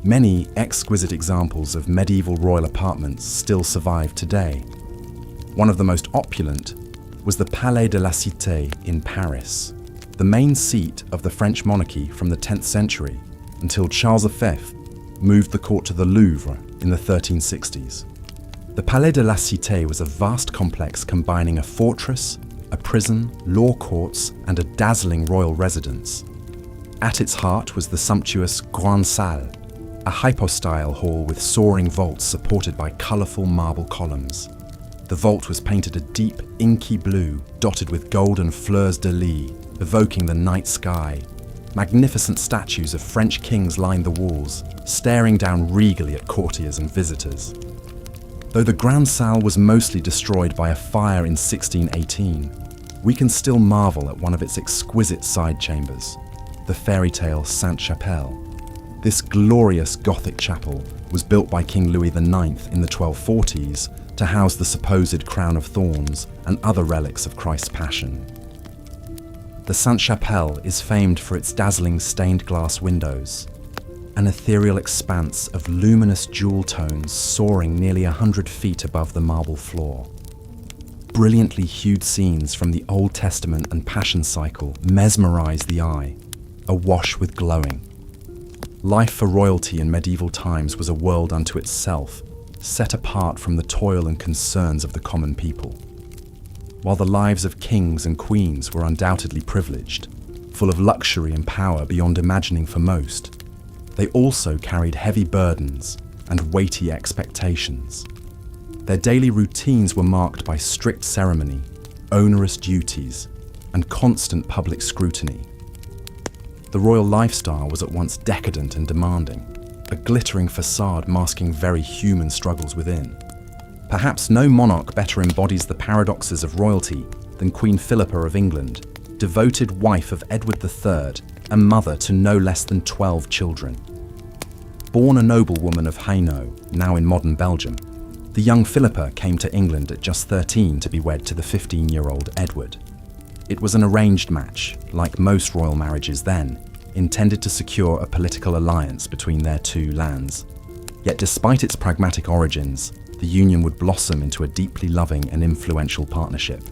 Many exquisite examples of medieval royal apartments still survive today. One of the most opulent was the Palais de la Cité in Paris, the main seat of the French monarchy from the 10th century until Charles V moved the court to the Louvre in the 1360s. The Palais de la Cité was a vast complex combining a fortress, a prison, law courts, and a dazzling royal residence. At its heart was the sumptuous Grande Salle, a hypostyle hall with soaring vaults supported by colourful marble columns. The vault was painted a deep, inky blue, dotted with golden fleurs-de-lis, evoking the night sky. Magnificent statues of French kings lined the walls, staring down regally at courtiers and visitors. Though the Grande Salle was mostly destroyed by a fire in 1618, we can still marvel at one of its exquisite side chambers, the fairy tale Sainte-Chapelle. This glorious Gothic chapel was built by King Louis IX in the 1240s to house the supposed crown of thorns and other relics of Christ's Passion. The Sainte-Chapelle is famed for its dazzling stained glass windows, an ethereal expanse of luminous jewel tones soaring nearly 100 feet above the marble floor. Brilliantly hued scenes from the Old Testament and Passion cycle mesmerize the eye, awash with glowing. Life for royalty in medieval times was a world unto itself, set apart from the toil and concerns of the common people. While the lives of kings and queens were undoubtedly privileged, full of luxury and power beyond imagining for most, they also carried heavy burdens and weighty expectations. Their daily routines were marked by strict ceremony, onerous duties, and constant public scrutiny. The royal lifestyle was at once decadent and demanding, a glittering facade masking very human struggles within. Perhaps no monarch better embodies the paradoxes of royalty than Queen Philippa of England, devoted wife of Edward III and mother to no less than 12 children. Born a noblewoman of Hainaut, now in modern Belgium, the young Philippa came to England at just 13 to be wed to the 15-year-old Edward. It was an arranged match, like most royal marriages then, intended to secure a political alliance between their two lands. Yet despite its pragmatic origins, the union would blossom into a deeply loving and influential partnership.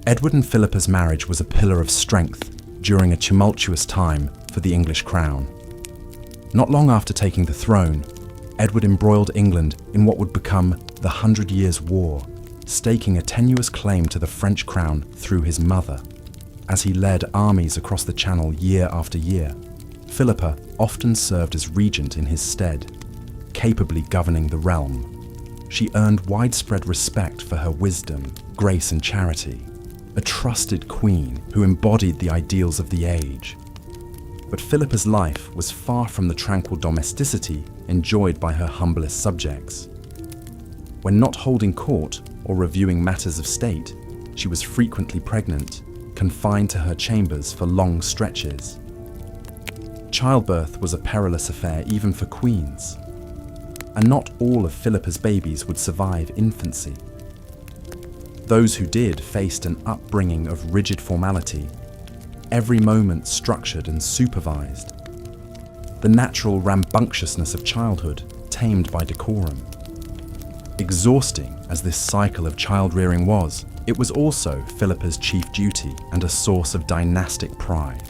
Edward and Philippa's marriage was a pillar of strength during a tumultuous time for the English crown. Not long after taking the throne, Edward embroiled England in what would become the 100 Years' War, staking a tenuous claim to the French crown through his mother. As he led armies across the Channel year after year, Philippa often served as regent in his stead, capably governing the realm. She earned widespread respect for her wisdom, grace and charity, a trusted queen who embodied the ideals of the age. But Philippa's life was far from the tranquil domesticity enjoyed by her humblest subjects. When not holding court or reviewing matters of state, she was frequently pregnant, confined to her chambers for long stretches. Childbirth was a perilous affair even for queens, and not all of Philippa's babies would survive infancy. Those who did faced an upbringing of rigid formality, every moment structured and supervised. the natural rambunctiousness of childhood tamed by decorum. Exhausting as this cycle of child-rearing was, it was also Philippa's chief duty and a source of dynastic pride.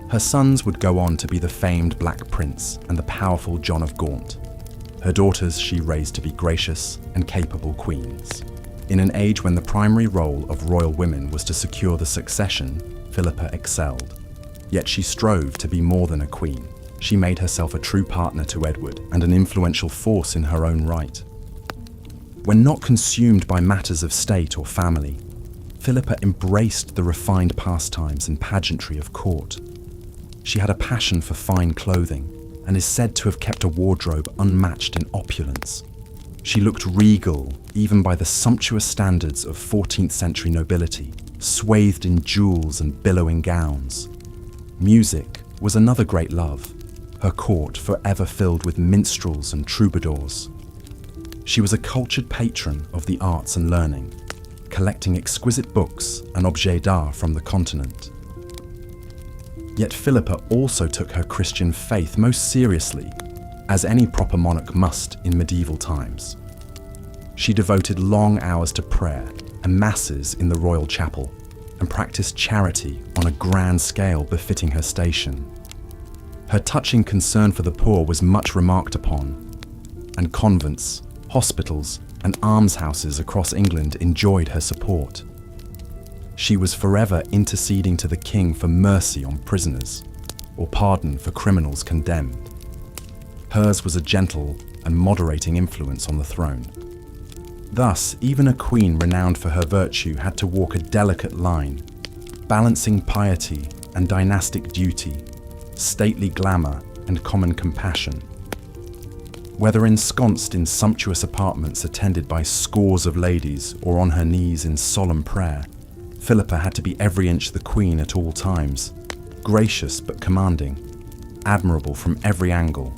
Her sons would go on to be the famed Black Prince and the powerful John of Gaunt. Her daughters she raised to be gracious and capable queens. In an age when the primary role of royal women was to secure the succession, Philippa excelled. Yet she strove to be more than a queen. She made herself a true partner to Edward and an influential force in her own right. When not consumed by matters of state or family, Philippa embraced the refined pastimes and pageantry of court. She had a passion for fine clothing and is said to have kept a wardrobe unmatched in opulence. She looked regal even by the sumptuous standards of 14th century nobility, swathed in jewels and billowing gowns. Music was another great love, her court forever filled with minstrels and troubadours. She was a cultured patron of the arts and learning, collecting exquisite books and objets d'art from the continent. Yet Philippa also took her Christian faith most seriously, as any proper monarch must in medieval times. She devoted long hours to prayer and masses in the royal chapel, and practiced charity on a grand scale befitting her station. Her touching concern for the poor was much remarked upon, and convents, hospitals, and almshouses across England enjoyed her support. She was forever interceding to the king for mercy on prisoners, or pardon for criminals condemned. Hers was a gentle and moderating influence on the throne. Thus, even a queen renowned for her virtue had to walk a delicate line, balancing piety and dynastic duty, stately glamour and common compassion. Whether ensconced in sumptuous apartments attended by scores of ladies or on her knees in solemn prayer, Philippa had to be every inch the queen at all times, gracious but commanding, admirable from every angle.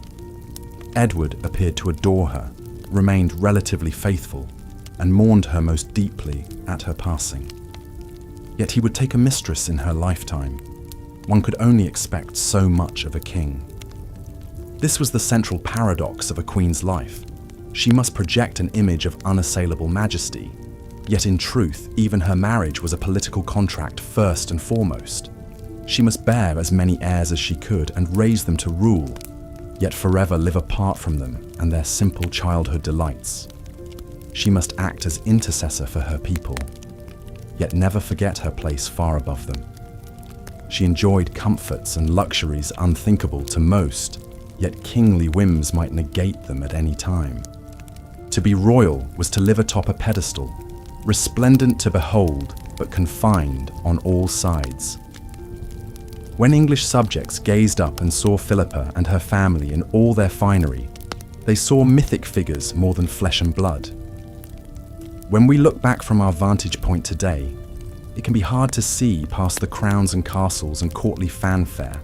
Edward appeared to adore her, remained relatively faithful, and mourned her most deeply at her passing. Yet he would take a mistress in her lifetime. One could only expect so much of a king. This was the central paradox of a queen's life. She must project an image of unassailable majesty, yet in truth, even her marriage was a political contract first and foremost. She must bear as many heirs as she could and raise them to rule, yet forever live apart from them and their simple childhood delights. She must act as intercessor for her people, yet never forget her place far above them. She enjoyed comforts and luxuries unthinkable to most, yet kingly whims might negate them at any time. To be royal was to live atop a pedestal, resplendent to behold, but confined on all sides. When English subjects gazed up and saw Philippa and her family in all their finery, they saw mythic figures more than flesh and blood. When we look back from our vantage point today, it can be hard to see past the crowns and castles and courtly fanfare,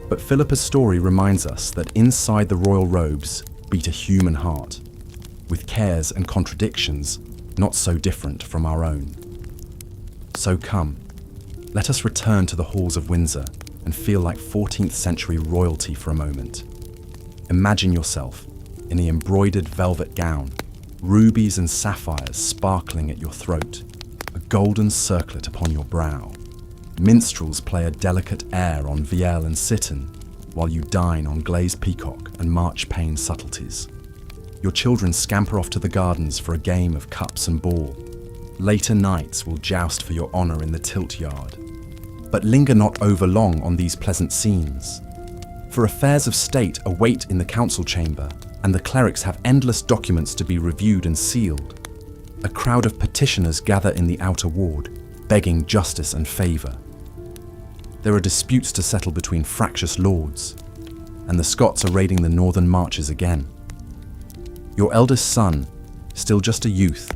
but Philippa's story reminds us that inside the royal robes beat a human heart, with cares and contradictions not so different from our own. So come, let us return to the halls of Windsor and feel like 14th century royalty for a moment. Imagine yourself in the embroidered velvet gown, rubies and sapphires sparkling at your throat, a golden circlet upon your brow. Minstrels play a delicate air on vielle and cittern, while you dine on glazed peacock and marchpane subtleties. Your children scamper off to the gardens for a game of cups and ball. Later nights will joust for your honour in the tilt yard. But linger not over long on these pleasant scenes, for affairs of state await in the council chamber, and the clerics have endless documents to be reviewed and sealed. A crowd of petitioners gather in the outer ward, begging justice and favour. There are disputes to settle between fractious lords, and the Scots are raiding the northern marches again. Your eldest son, still just a youth,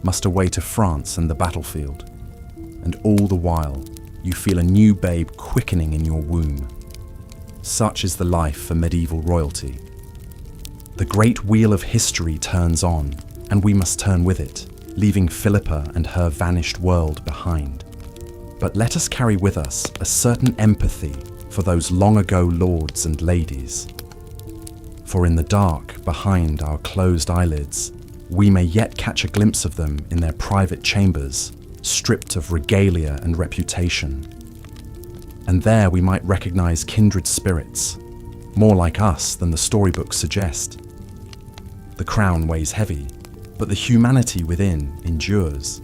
must away to France and the battlefield, and all the while you feel a new babe quickening in your womb. Such is the life for medieval royalty. The great wheel of history turns on, and we must turn with it, leaving Philippa and her vanished world behind. But let us carry with us a certain empathy for those long ago lords and ladies. For in the dark, behind our closed eyelids, we may yet catch a glimpse of them in their private chambers, stripped of regalia and reputation. And there we might recognize kindred spirits, more like us than the storybooks suggest. The crown weighs heavy, but the humanity within endures.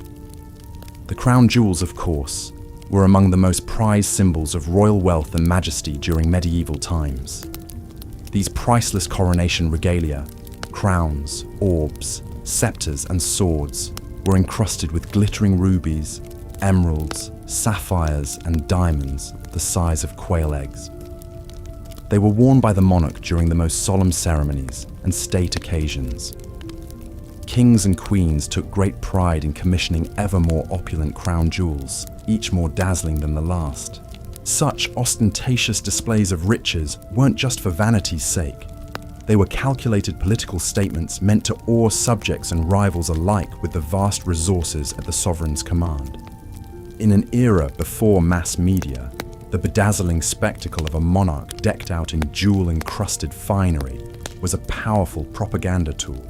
The crown jewels, of course, were among the most prized symbols of royal wealth and majesty during medieval times. These priceless coronation regalia, crowns, orbs, scepters and swords, were encrusted with glittering rubies, emeralds, sapphires and diamonds the size of quail eggs. They were worn by the monarch during the most solemn ceremonies and state occasions. Kings and queens took great pride in commissioning ever more opulent crown jewels, each more dazzling than the last. Such ostentatious displays of riches weren't just for vanity's sake. They were calculated political statements meant to awe subjects and rivals alike with the vast resources at the sovereign's command. In an era before mass media, the bedazzling spectacle of a monarch decked out in jewel-encrusted finery was a powerful propaganda tool.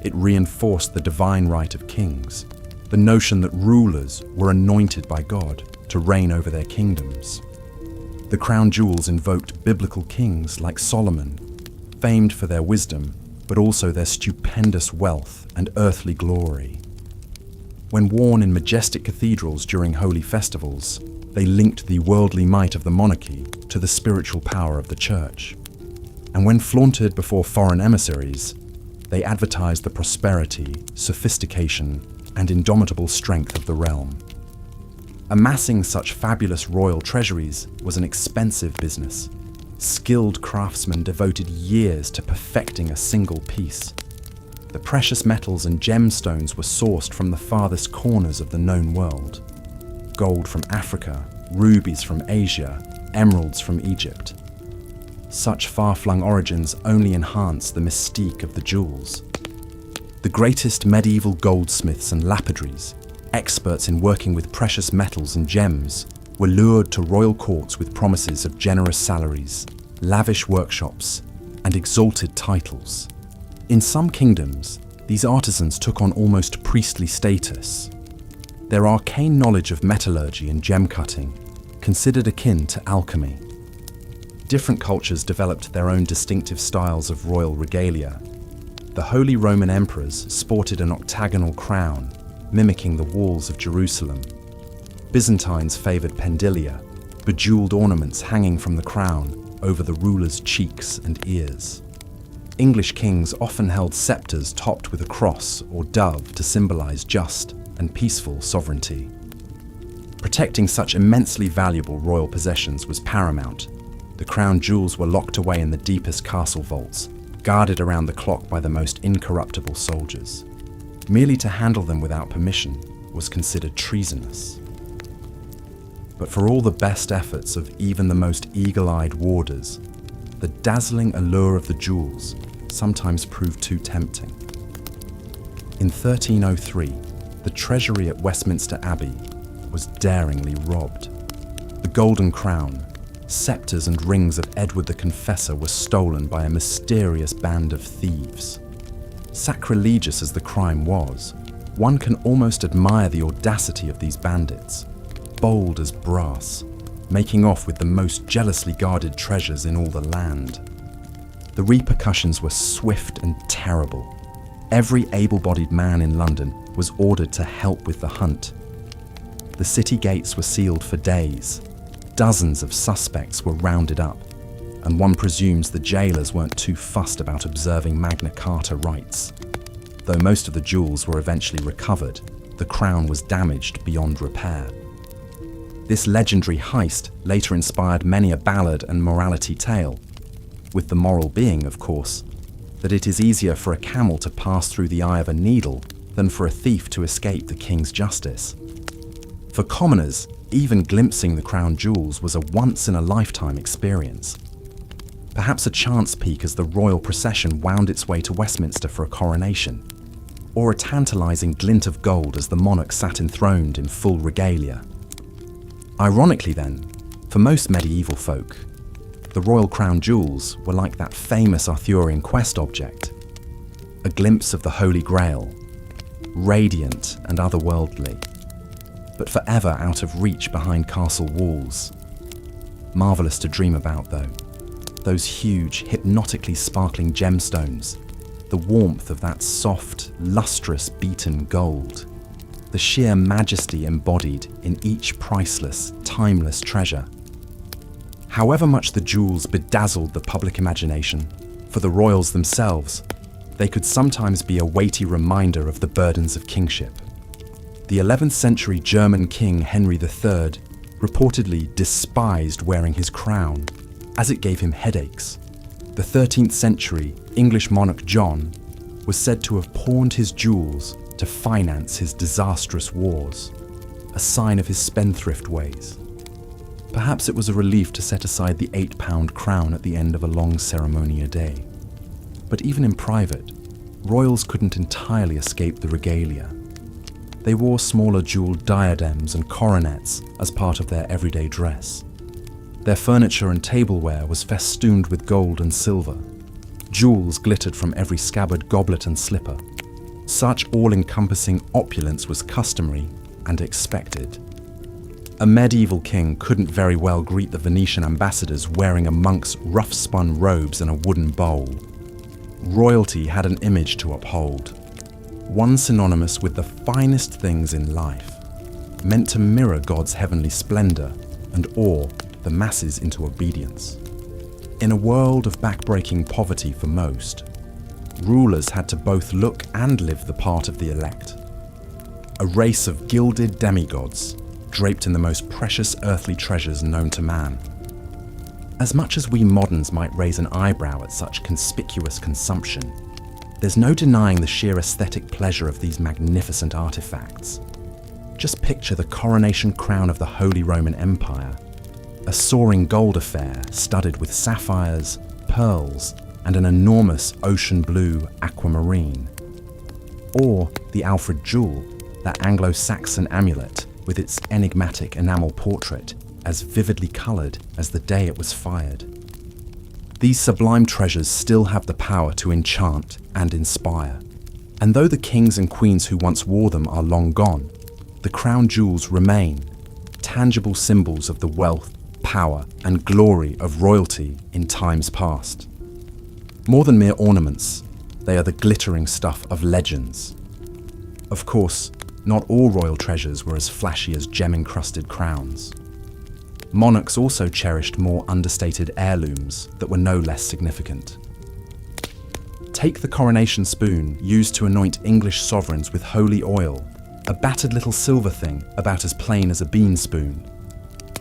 It reinforced the divine right of kings, the notion that rulers were anointed by God to reign over their kingdoms. The crown jewels invoked biblical kings like Solomon, famed for their wisdom, but also their stupendous wealth and earthly glory. When worn in majestic cathedrals during holy festivals, they linked the worldly might of the monarchy to the spiritual power of the church. And when flaunted before foreign emissaries, they advertised the prosperity, sophistication, and indomitable strength of the realm. Amassing such fabulous royal treasuries was an expensive business. Skilled craftsmen devoted years to perfecting a single piece. The precious metals and gemstones were sourced from the farthest corners of the known world. Gold from Africa, rubies from Asia, emeralds from Egypt. Such far-flung origins only enhance the mystique of the jewels. The greatest medieval goldsmiths and lapidaries, experts in working with precious metals and gems, were lured to royal courts with promises of generous salaries, lavish workshops, and exalted titles. In some kingdoms, these artisans took on almost priestly status. Their arcane knowledge of metallurgy and gem cutting, considered akin to alchemy. Different cultures developed their own distinctive styles of royal regalia. The Holy Roman emperors sported an octagonal crown, mimicking the walls of Jerusalem. Byzantines favoured pendilia, bejewelled ornaments hanging from the crown over the ruler's cheeks and ears. English kings often held sceptres topped with a cross or dove to symbolise just and peaceful sovereignty. Protecting such immensely valuable royal possessions was paramount. The crown jewels were locked away in the deepest castle vaults, guarded around the clock by the most incorruptible soldiers. Merely to handle them without permission was considered treasonous. But for all the best efforts of even the most eagle-eyed warders, the dazzling allure of the jewels sometimes proved too tempting. In 1303, the treasury at Westminster Abbey was daringly robbed. The golden crown, scepters and rings of Edward the Confessor were stolen by a mysterious band of thieves. Sacrilegious as the crime was, one can almost admire the audacity of these bandits, bold as brass, making off with the most jealously guarded treasures in all the land. The repercussions were swift and terrible. Every able-bodied man in London was ordered to help with the hunt. The city gates were sealed for days. Dozens of suspects were rounded up, and one presumes the jailers weren't too fussed about observing Magna Carta rights. Though most of the jewels were eventually recovered, the crown was damaged beyond repair. This legendary heist later inspired many a ballad and morality tale, with the moral being, of course, that it is easier for a camel to pass through the eye of a needle than for a thief to escape the king's justice. For commoners, even glimpsing the crown jewels was a once-in-a-lifetime experience. Perhaps a chance peek as the royal procession wound its way to Westminster for a coronation, or a tantalising glint of gold as the monarch sat enthroned in full regalia. Ironically then, For most medieval folk, the royal crown jewels were like that famous Arthurian quest object, a glimpse of the Holy Grail, radiant and otherworldly, but forever out of reach behind castle walls. Marvellous to dream about, though. Those huge, hypnotically sparkling gemstones, the warmth of that soft, lustrous beaten gold, the sheer majesty embodied in each priceless, timeless treasure. However much the jewels bedazzled the public imagination, for the royals themselves, they could sometimes be a weighty reminder of the burdens of kingship. The 11th century German king Henry III reportedly despised wearing his crown, as it gave him headaches. The 13th century English monarch John was said to have pawned his jewels to finance his disastrous wars, a sign of his spendthrift ways. Perhaps it was a relief to set aside the £8 crown at the end of a long ceremony a day. But even in private, royals couldn't entirely escape the regalia. They wore smaller jewelled diadems and coronets as part of their everyday dress. Their furniture and tableware was festooned with gold and silver. Jewels glittered from every scabbard, goblet and slipper. Such all-encompassing opulence was customary and expected. A medieval king couldn't very well greet the Venetian ambassadors wearing a monk's rough-spun robes and a wooden bowl. Royalty had an image to uphold, one synonymous with the finest things in life, meant to mirror God's heavenly splendor and awe the masses into obedience. In a world of backbreaking poverty for most, rulers had to both look and live the part of the elect. A race of gilded demigods, draped in the most precious earthly treasures known to man. As much as we moderns might raise an eyebrow at such conspicuous consumption, there's no denying the sheer aesthetic pleasure of these magnificent artifacts. Just picture the coronation crown of the Holy Roman Empire, a soaring gold affair studded with sapphires, pearls, and an enormous ocean blue aquamarine. Or the Alfred Jewel, that Anglo-Saxon amulet with its enigmatic enamel portrait, as vividly coloured as the day it was fired. These sublime treasures still have the power to enchant and inspire. And though the kings and queens who once wore them are long gone, the crown jewels remain, tangible symbols of the wealth, power, and glory of royalty in times past. More than mere ornaments, they are the glittering stuff of legends. Of course, not all royal treasures were as flashy as gem-encrusted crowns. Monarchs also cherished more understated heirlooms that were no less significant. Take the coronation spoon used to anoint English sovereigns with holy oil, a battered little silver thing about as plain as a bean spoon.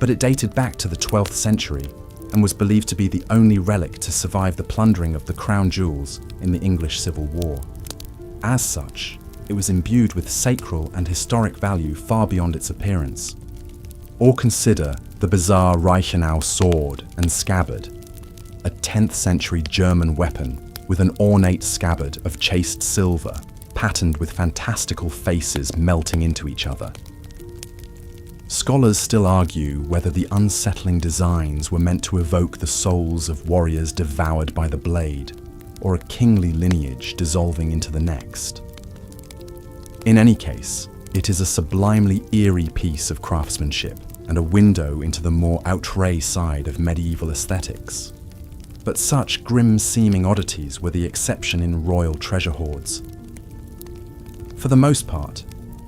But it dated back to the 12th century and was believed to be the only relic to survive the plundering of the crown jewels in the English Civil War. As such, it was imbued with sacral and historic value far beyond its appearance. Or consider the bizarre Reichenau sword and scabbard, a 10th century German weapon with an ornate scabbard of chased silver, patterned with fantastical faces melting into each other. Scholars still argue whether the unsettling designs were meant to evoke the souls of warriors devoured by the blade, or a kingly lineage dissolving into the next. In any case, it is a sublimely eerie piece of craftsmanship and a window into the more outre side of medieval aesthetics. But such grim-seeming oddities were the exception in royal treasure hoards. For the most part,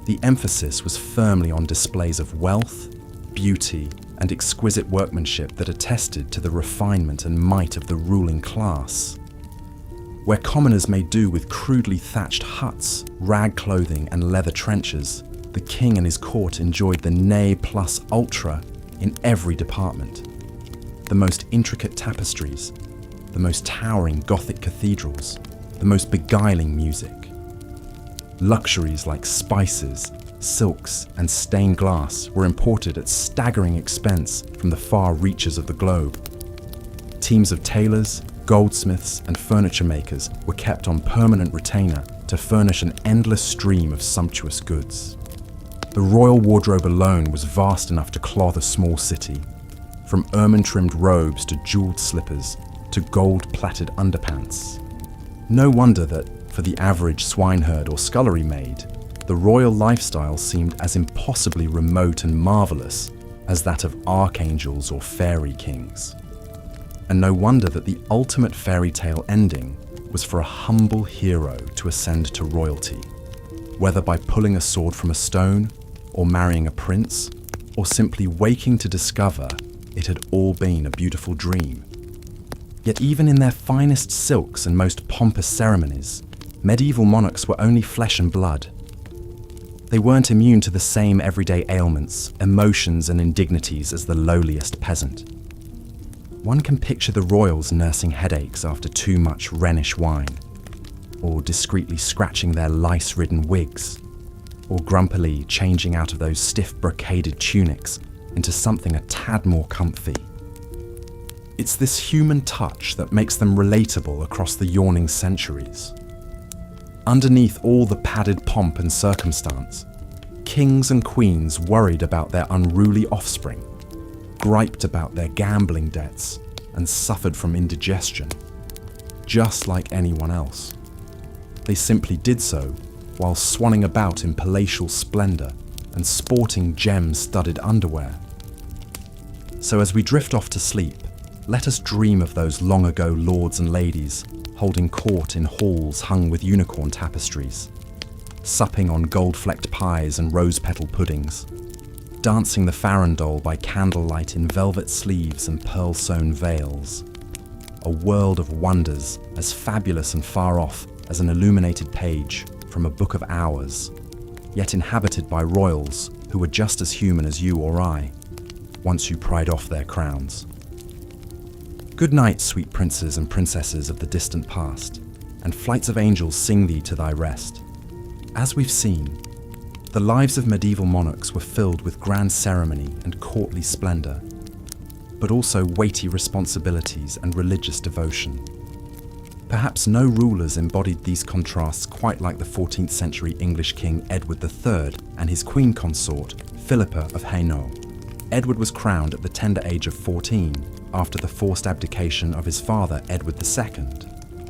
the emphasis was firmly on displays of wealth, beauty, and exquisite workmanship that attested to the refinement and might of the ruling class. Where commoners made do with crudely thatched huts, rag clothing, and leather trenchers, the king and his court enjoyed the ne plus ultra in every department. The most intricate tapestries, the most towering Gothic cathedrals, the most beguiling music. Luxuries like spices, silks, and stained glass were imported at staggering expense from the far reaches of the globe. Teams of tailors, goldsmiths, and furniture makers were kept on permanent retainer to furnish an endless stream of sumptuous goods. The royal wardrobe alone was vast enough to clothe a small city. from ermine-trimmed robes to jeweled slippers to gold-plaited underpants. No wonder that, for the average swineherd or scullery maid, the royal lifestyle seemed as impossibly remote and marvellous as that of archangels or fairy kings. And no wonder that the ultimate fairy tale ending was for a humble hero to ascend to royalty, whether by pulling a sword from a stone, or marrying a prince, or simply waking to discover it had all been a beautiful dream. Yet even in their finest silks and most pompous ceremonies, medieval monarchs were only flesh and blood. They weren't immune to the same everyday ailments, emotions and indignities as the lowliest peasant. One can picture the royals nursing headaches after too much Rhenish wine, or discreetly scratching their lice-ridden wigs, or grumpily changing out of those stiff brocaded tunics into something a tad more comfy. It's this human touch that makes them relatable across the yawning centuries. Underneath all the padded pomp and circumstance, kings and queens worried about their unruly offspring, griped about their gambling debts, and suffered from indigestion, just like anyone else. They simply did so while swanning about in palatial splendour and sporting gem-studded underwear. So as we drift off to sleep, let us dream of those long-ago lords and ladies holding court in halls hung with unicorn tapestries, supping on gold-flecked pies and rose-petal puddings, dancing the farandole by candlelight in velvet sleeves and pearl-sewn veils. A world of wonders as fabulous and far off as an illuminated page from a book of hours, yet inhabited by royals who were just as human as you or I, once you pried off their crowns. Good night, sweet princes and princesses of the distant past, and flights of angels sing thee to thy rest. As we've seen, the lives of medieval monarchs were filled with grand ceremony and courtly splendour, but also weighty responsibilities and religious devotion. Perhaps no rulers embodied these contrasts quite like the 14th century English King Edward III and his queen consort, Philippa of Hainault. Edward was crowned at the tender age of 14 after the forced abdication of his father, Edward II.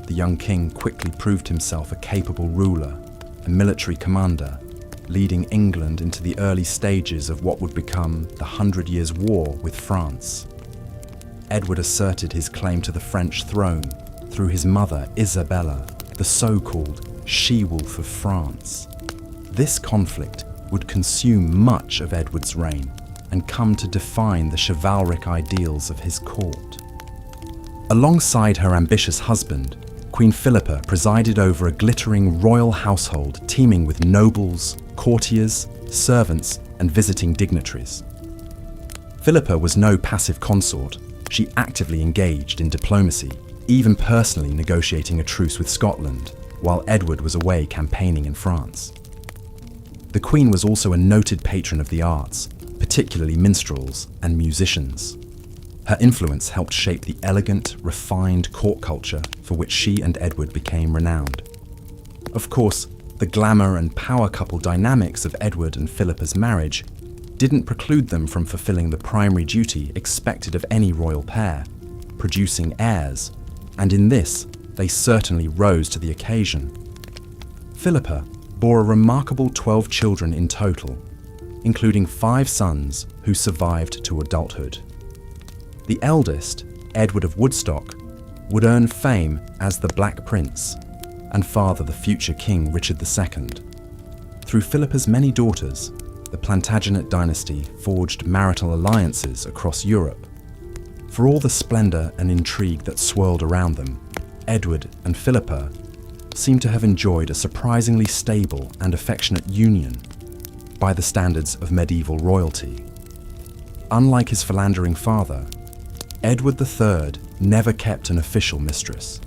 The young king quickly proved himself a capable ruler, a military commander, leading England into the early stages of what would become the 100 Years' War with France. Edward asserted his claim to the French throne through his mother, Isabella, the so-called she-wolf of France. This conflict would consume much of Edward's reign and come to define the chivalric ideals of his court. Alongside her ambitious husband, Queen Philippa presided over a glittering royal household teeming with nobles, courtiers, servants, and visiting dignitaries. Philippa was no passive consort. She actively engaged in diplomacy, even personally negotiating a truce with Scotland, while Edward was away campaigning in France. The Queen was also a noted patron of the arts, particularly minstrels and musicians. Her influence helped shape the elegant, refined court culture for which she and Edward became renowned. Of course, the glamour and power couple dynamics of Edward and Philippa's marriage didn't preclude them from fulfilling the primary duty expected of any royal pair, producing heirs, and in this, they certainly rose to the occasion. Philippa bore a remarkable 12 children in total, including 5 sons who survived to adulthood. The eldest, Edward of Woodstock, would earn fame as the Black Prince and father the future King Richard II. Through Philippa's many daughters, the Plantagenet dynasty forged marital alliances across Europe. For all the splendour and intrigue that swirled around them, Edward and Philippa seem to have enjoyed a surprisingly stable and affectionate union by the standards of medieval royalty. Unlike his philandering father, Edward III never kept an official mistress.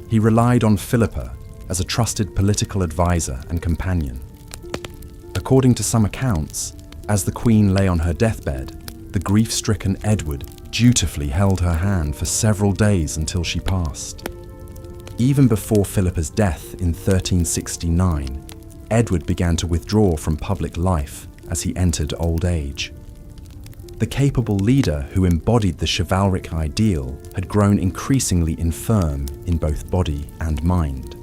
He relied on Philippa as a trusted political advisor and companion. According to some accounts, as the Queen lay on her deathbed, the grief-stricken Edward dutifully held her hand for several days until she passed. Even before Philippa's death in 1369, Edward began to withdraw from public life as he entered old age. The capable leader who embodied the chivalric ideal had grown increasingly infirm in both body and mind.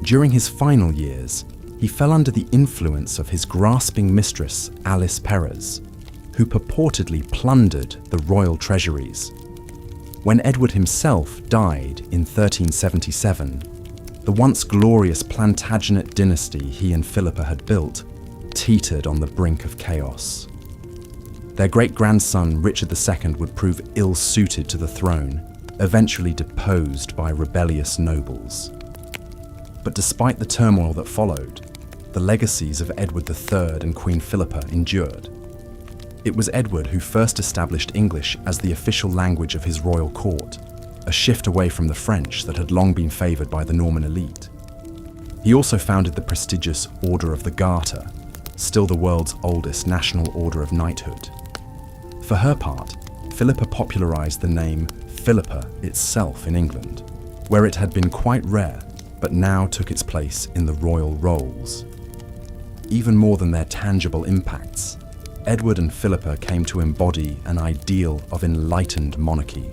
During his final years, he fell under the influence of his grasping mistress, Alice Perez, who purportedly plundered the royal treasuries. When Edward himself died in 1377, the once glorious Plantagenet dynasty he and Philippa had built teetered on the brink of chaos. Their great-grandson Richard II would prove ill-suited to the throne, eventually deposed by rebellious nobles. But despite the turmoil that followed, the legacies of Edward III and Queen Philippa endured. It was Edward who first established English as the official language of his royal court, a shift away from the French that had long been favoured by the Norman elite. He also founded the prestigious Order of the Garter, still the world's oldest national order of knighthood. For her part, Philippa popularised the name Philippa itself in England, where it had been quite rare, but now took its place in the royal rolls. Even more than their tangible impacts, Edward and Philippa came to embody an ideal of enlightened monarchy,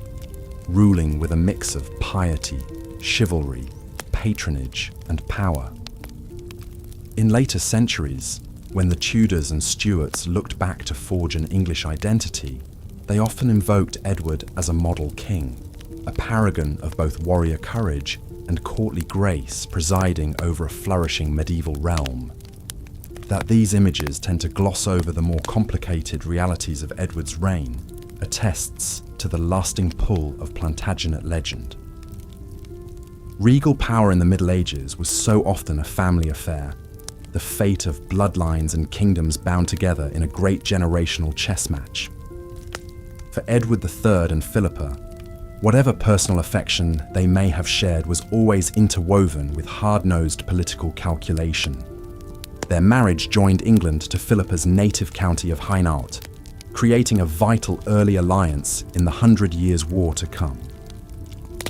ruling with a mix of piety, chivalry, patronage, and power. In later centuries, when the Tudors and Stuarts looked back to forge an English identity, they often invoked Edward as a model king, a paragon of both warrior courage and courtly grace presiding over a flourishing medieval realm. That these images tend to gloss over the more complicated realities of Edward's reign attests to the lasting pull of Plantagenet legend. Regal power in the Middle Ages was so often a family affair, the fate of bloodlines and kingdoms bound together in a great generational chess match. For Edward III and Philippa, whatever personal affection they may have shared was always interwoven with hard-nosed political calculation. Their marriage joined England to Philippa's native county of Highland, creating a vital early alliance in the 100 Years' War to come.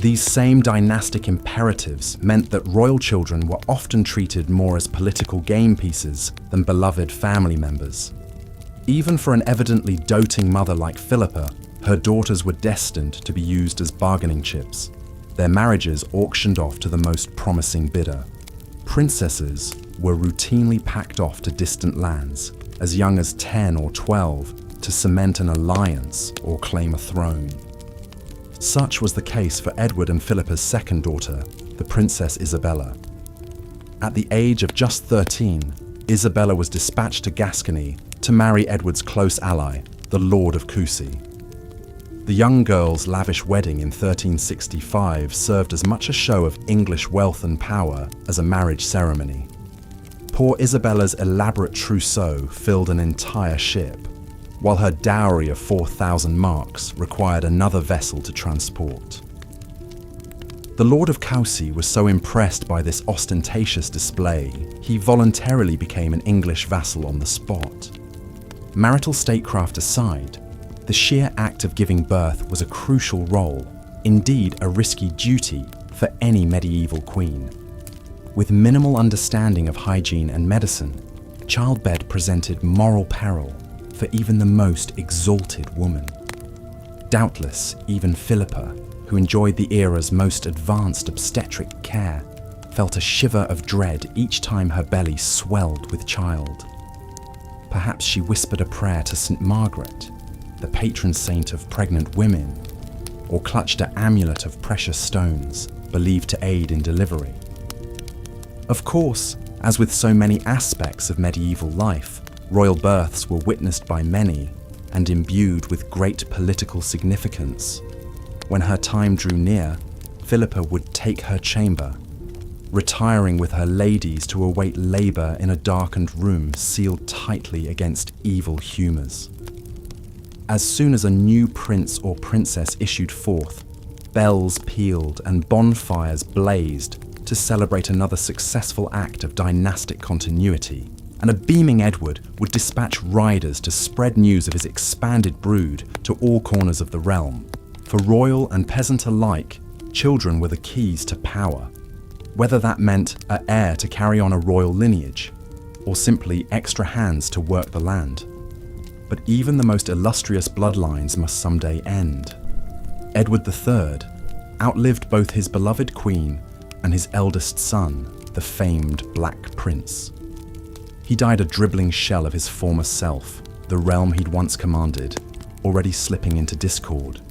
These same dynastic imperatives meant that royal children were often treated more as political game pieces than beloved family members. Even for an evidently doting mother like Philippa, her daughters were destined to be used as bargaining chips, their marriages auctioned off to the most promising bidder. Princesses were routinely packed off to distant lands, as young as 10 or 12, to cement an alliance or claim a throne. Such was the case for Edward and Philippa's second daughter, the Princess Isabella. At the age of just 13, Isabella was dispatched to Gascony to marry Edward's close ally, the Lord of Coucy. The young girl's lavish wedding in 1365 served as much a show of English wealth and power as a marriage ceremony. Poor Isabella's elaborate trousseau filled an entire ship, while her dowry of 4,000 marks required another vessel to transport. The Lord of Coucy was so impressed by this ostentatious display, he voluntarily became an English vassal on the spot. Marital statecraft aside, the sheer act of giving birth was a crucial role, indeed a risky duty, for any medieval queen. With minimal understanding of hygiene and medicine, childbed presented moral peril for even the most exalted woman. Doubtless, even Philippa, who enjoyed the era's most advanced obstetric care, felt a shiver of dread each time her belly swelled with child. Perhaps she whispered a prayer to St. Margaret, the patron saint of pregnant women, or clutched an amulet of precious stones, believed to aid in delivery. Of course, as with so many aspects of medieval life, royal births were witnessed by many and imbued with great political significance. When her time drew near, Philippa would take her chamber, retiring with her ladies to await labour in a darkened room sealed tightly against evil humours. As soon as a new prince or princess issued forth, bells pealed and bonfires blazed to celebrate another successful act of dynastic continuity, and a beaming Edward would dispatch riders to spread news of his expanded brood to all corners of the realm. For royal and peasant alike, children were the keys to power, whether that meant an heir to carry on a royal lineage, or simply extra hands to work the land. But even the most illustrious bloodlines must someday end. Edward III outlived both his beloved queen and his eldest son, the famed Black Prince. He died a dribbling shell of his former self, the realm he'd once commanded, already slipping into discord.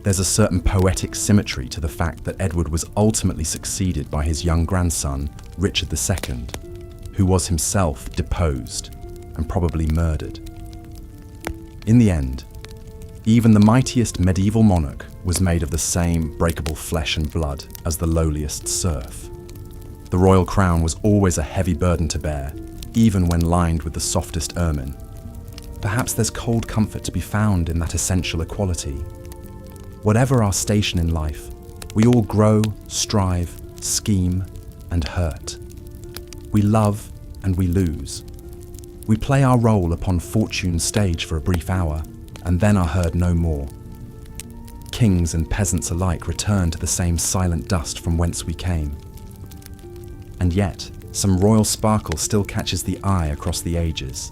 There's a certain poetic symmetry to the fact that Edward was ultimately succeeded by his young grandson, Richard II, who was himself deposed and probably murdered. In the end, even the mightiest medieval monarch was made of the same breakable flesh and blood as the lowliest serf. The royal crown was always a heavy burden to bear, even when lined with the softest ermine. Perhaps there's cold comfort to be found in that essential equality. Whatever our station in life, we all grow, strive, scheme, and hurt. We love and we lose. We play our role upon fortune's stage for a brief hour, and then are heard no more. Kings and peasants alike return to the same silent dust from whence we came. And yet, some royal sparkle still catches the eye across the ages.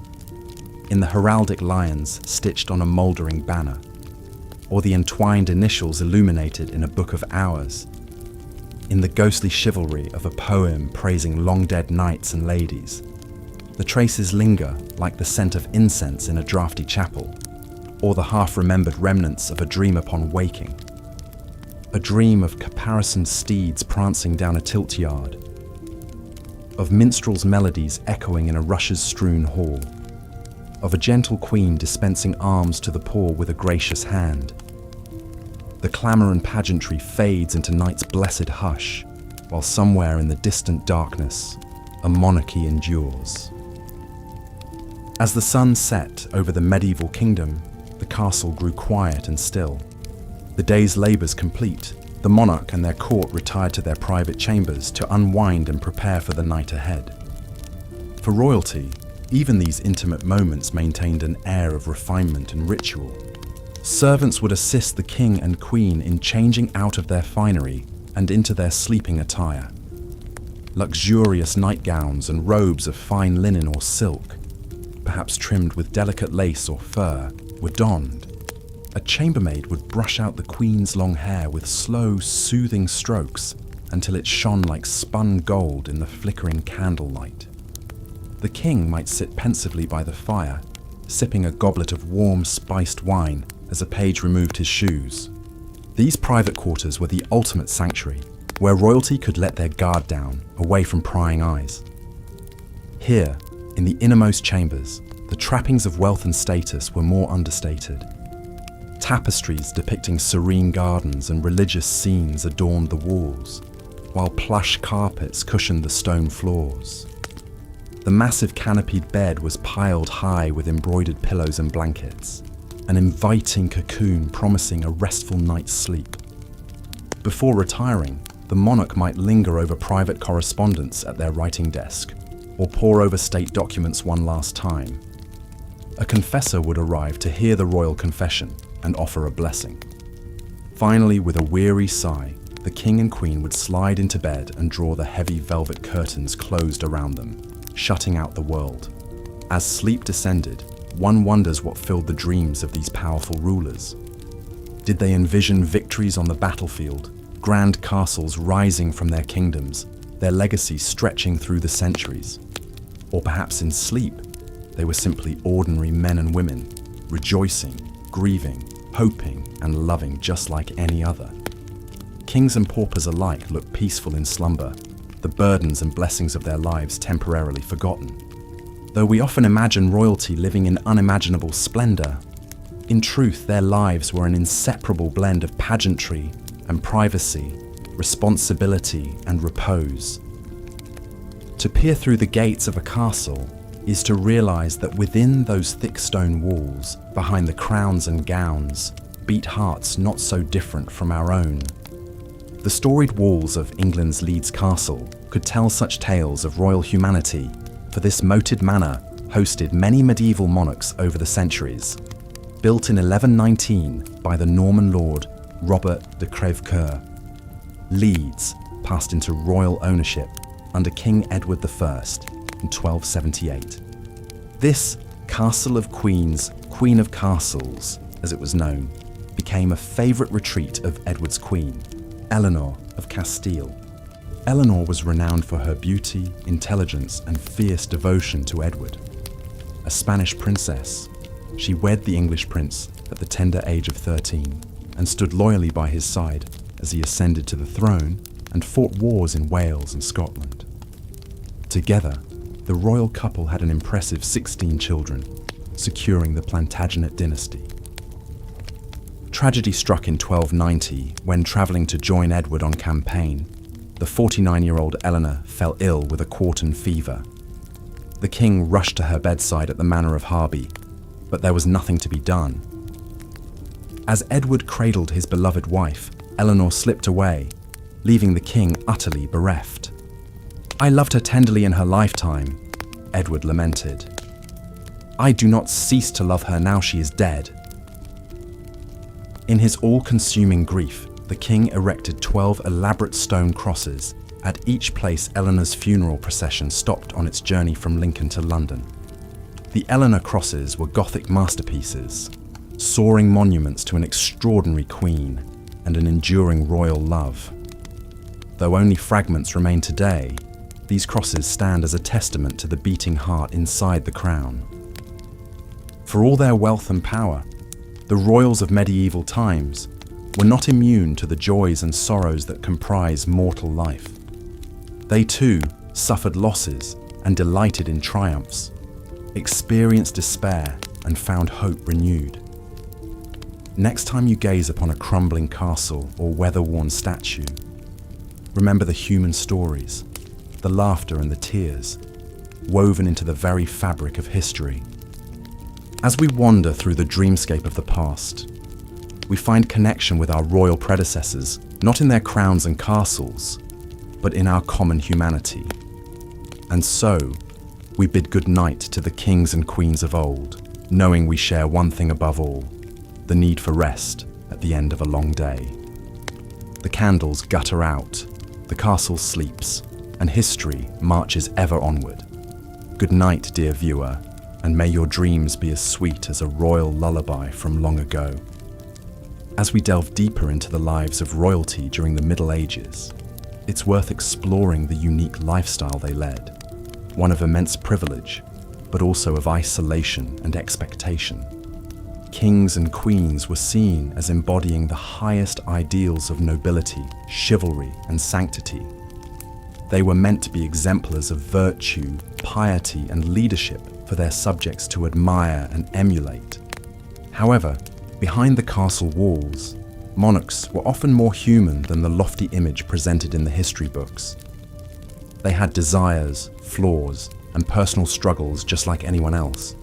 In the heraldic lions stitched on a mouldering banner, or the entwined initials illuminated in a book of hours, in the ghostly chivalry of a poem praising long-dead knights and ladies. The traces linger like the scent of incense in a drafty chapel, or the half-remembered remnants of a dream upon waking. A dream of caparisoned steeds prancing down a tilt yard, of minstrels' melodies echoing in a rushes-strewn hall, of a gentle queen dispensing alms to the poor with a gracious hand. The clamour and pageantry fades into night's blessed hush, while somewhere in the distant darkness, a monarchy endures. As the sun set over the medieval kingdom, the castle grew quiet and still. The day's labours complete, the monarch and their court retired to their private chambers to unwind and prepare for the night ahead. For royalty, even these intimate moments maintained an air of refinement and ritual. Servants would assist the king and queen in changing out of their finery and into their sleeping attire. Luxurious nightgowns and robes of fine linen or silk, perhaps trimmed with delicate lace or fur, were donned. A chambermaid would brush out the queen's long hair with slow, soothing strokes until it shone like spun gold in the flickering candlelight. The king might sit pensively by the fire, sipping a goblet of warm, spiced wine as a page removed his shoes. These private quarters were the ultimate sanctuary, where royalty could let their guard down, away from prying eyes. Here, in the innermost chambers, the trappings of wealth and status were more understated. Tapestries depicting serene gardens and religious scenes adorned the walls, while plush carpets cushioned the stone floors. The massive canopied bed was piled high with embroidered pillows and blankets, an inviting cocoon promising a restful night's sleep. Before retiring, the monarch might linger over private correspondence at their writing desk, or pore over state documents one last time. A confessor would arrive to hear the royal confession and offer a blessing. Finally, with a weary sigh, the king and queen would slide into bed and draw the heavy velvet curtains closed around them, shutting out the world. As sleep descended, one wonders what filled the dreams of these powerful rulers. Did they envision victories on the battlefield, grand castles rising from their kingdoms, their legacy stretching through the centuries? Or perhaps in sleep, they were simply ordinary men and women, rejoicing, grieving, hoping, and loving just like any other. Kings and paupers alike looked peaceful in slumber, the burdens and blessings of their lives temporarily forgotten. Though we often imagine royalty living in unimaginable splendor, in truth their lives were an inseparable blend of pageantry and privacy, responsibility and repose. To peer through the gates of a castle is to realize that within those thick stone walls, behind the crowns and gowns, beat hearts not so different from our own. The storied walls of England's Leeds Castle could tell such tales of royal humanity, for this moated manor hosted many medieval monarchs over the centuries. Built in 1119 by the Norman lord Robert de Crèvecoeur, Leeds passed into royal ownership under King Edward I in 1278. This Castle of Queens, Queen of Castles, as it was known, became a favourite retreat of Edward's queen, Eleanor of Castile. Eleanor was renowned for her beauty, intelligence, and fierce devotion to Edward. A Spanish princess, she wed the English prince at the tender age of 13 and stood loyally by his side as he ascended to the throne and fought wars in Wales and Scotland. Together, the royal couple had an impressive 16 children, securing the Plantagenet dynasty. Tragedy struck in 1290 when travelling to join Edward on campaign. The 49-year-old Eleanor fell ill with a quartan fever. The king rushed to her bedside at the manor of Harby, but there was nothing to be done. As Edward cradled his beloved wife, Eleanor slipped away, leaving the king utterly bereft. "I loved her tenderly in her lifetime," Edward lamented. "I do not cease to love her now she is dead." In his all-consuming grief, the king erected 12 elaborate stone crosses at each place Eleanor's funeral procession stopped on its journey from Lincoln to London. The Eleanor crosses were Gothic masterpieces, soaring monuments to an extraordinary queen and an enduring royal love. Though only fragments remain today, these crosses stand as a testament to the beating heart inside the crown. For all their wealth and power, the royals of medieval times were not immune to the joys and sorrows that comprise mortal life. They too suffered losses and delighted in triumphs, experienced despair and found hope renewed. Next time you gaze upon a crumbling castle or weather-worn statue, remember the human stories, the laughter and the tears, woven into the very fabric of history. As we wander through the dreamscape of the past, we find connection with our royal predecessors, not in their crowns and castles, but in our common humanity. And so, we bid good night to the kings and queens of old, knowing we share one thing above all, the need for rest at the end of a long day. The candles gutter out, the castle sleeps, and history marches ever onward. Good night, dear viewer, and may your dreams be as sweet as a royal lullaby from long ago. As we delve deeper into the lives of royalty during the Middle Ages, it's worth exploring the unique lifestyle they led, one of immense privilege, but also of isolation and expectation. Kings and queens were seen as embodying the highest ideals of nobility, chivalry, and sanctity. They were meant to be exemplars of virtue, piety, and leadership for their subjects to admire and emulate. However, behind the castle walls, monarchs were often more human than the lofty image presented in the history books. They had desires, flaws, and personal struggles just like anyone else.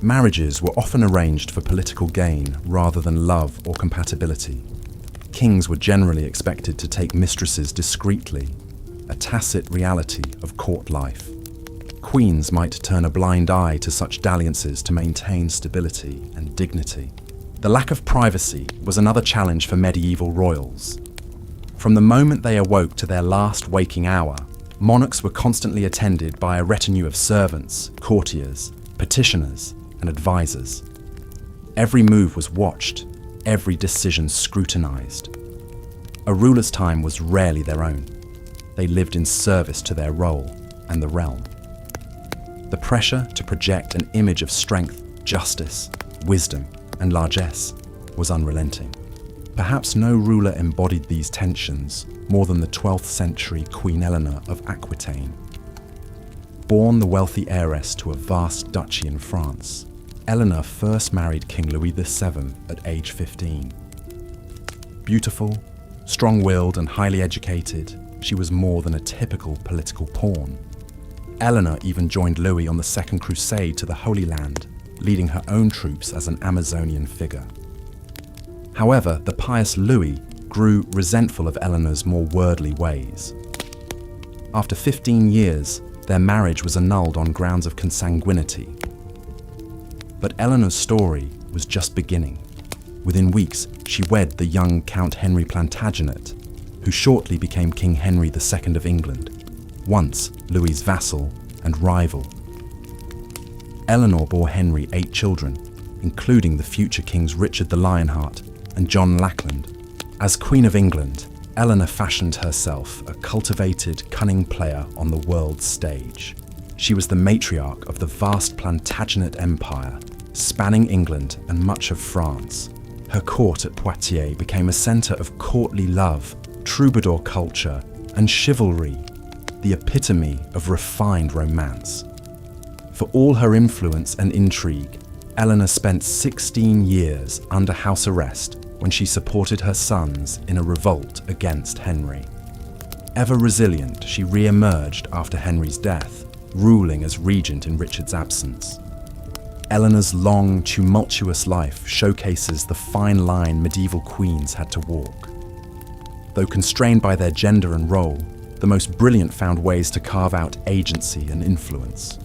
Marriages were often arranged for political gain rather than love or compatibility. Kings were generally expected to take mistresses discreetly, a tacit reality of court life. Queens might turn a blind eye to such dalliances to maintain stability and dignity. The lack of privacy was another challenge for medieval royals. From the moment they awoke to their last waking hour, monarchs were constantly attended by a retinue of servants, courtiers, petitioners, and advisors. Every move was watched, every decision scrutinized. A ruler's time was rarely their own. They lived in service to their role and the realm. The pressure to project an image of strength, justice, wisdom, and largesse was unrelenting. Perhaps no ruler embodied these tensions more than the 12th century Queen Eleanor of Aquitaine. Born the wealthy heiress to a vast duchy in France, Eleanor first married King Louis VII at age 15. Beautiful, strong-willed, and highly educated, she was more than a typical political pawn. Eleanor even joined Louis on the Second Crusade to the Holy Land, leading her own troops as an Amazonian figure. However, the pious Louis grew resentful of Eleanor's more worldly ways. After 15 years, their marriage was annulled on grounds of consanguinity. But Eleanor's story was just beginning. Within weeks, she wed the young Count Henry Plantagenet, who shortly became King Henry II of England, once Louis's vassal and rival. Eleanor bore Henry 8 children, including the future kings Richard the Lionheart and John Lackland. As Queen of England, Eleanor fashioned herself a cultivated, cunning player on the world's stage. She was the matriarch of the vast Plantagenet Empire, spanning England and much of France. Her court at Poitiers became a centre of courtly love, troubadour culture, and chivalry, the epitome of refined romance. For all her influence and intrigue, Eleanor spent 16 years under house arrest when she supported her sons in a revolt against Henry. Ever resilient, she re-emerged after Henry's death, ruling as regent in Richard's absence. Eleanor's long, tumultuous life showcases the fine line medieval queens had to walk. Though constrained by their gender and role, the most brilliant found ways to carve out agency and influence.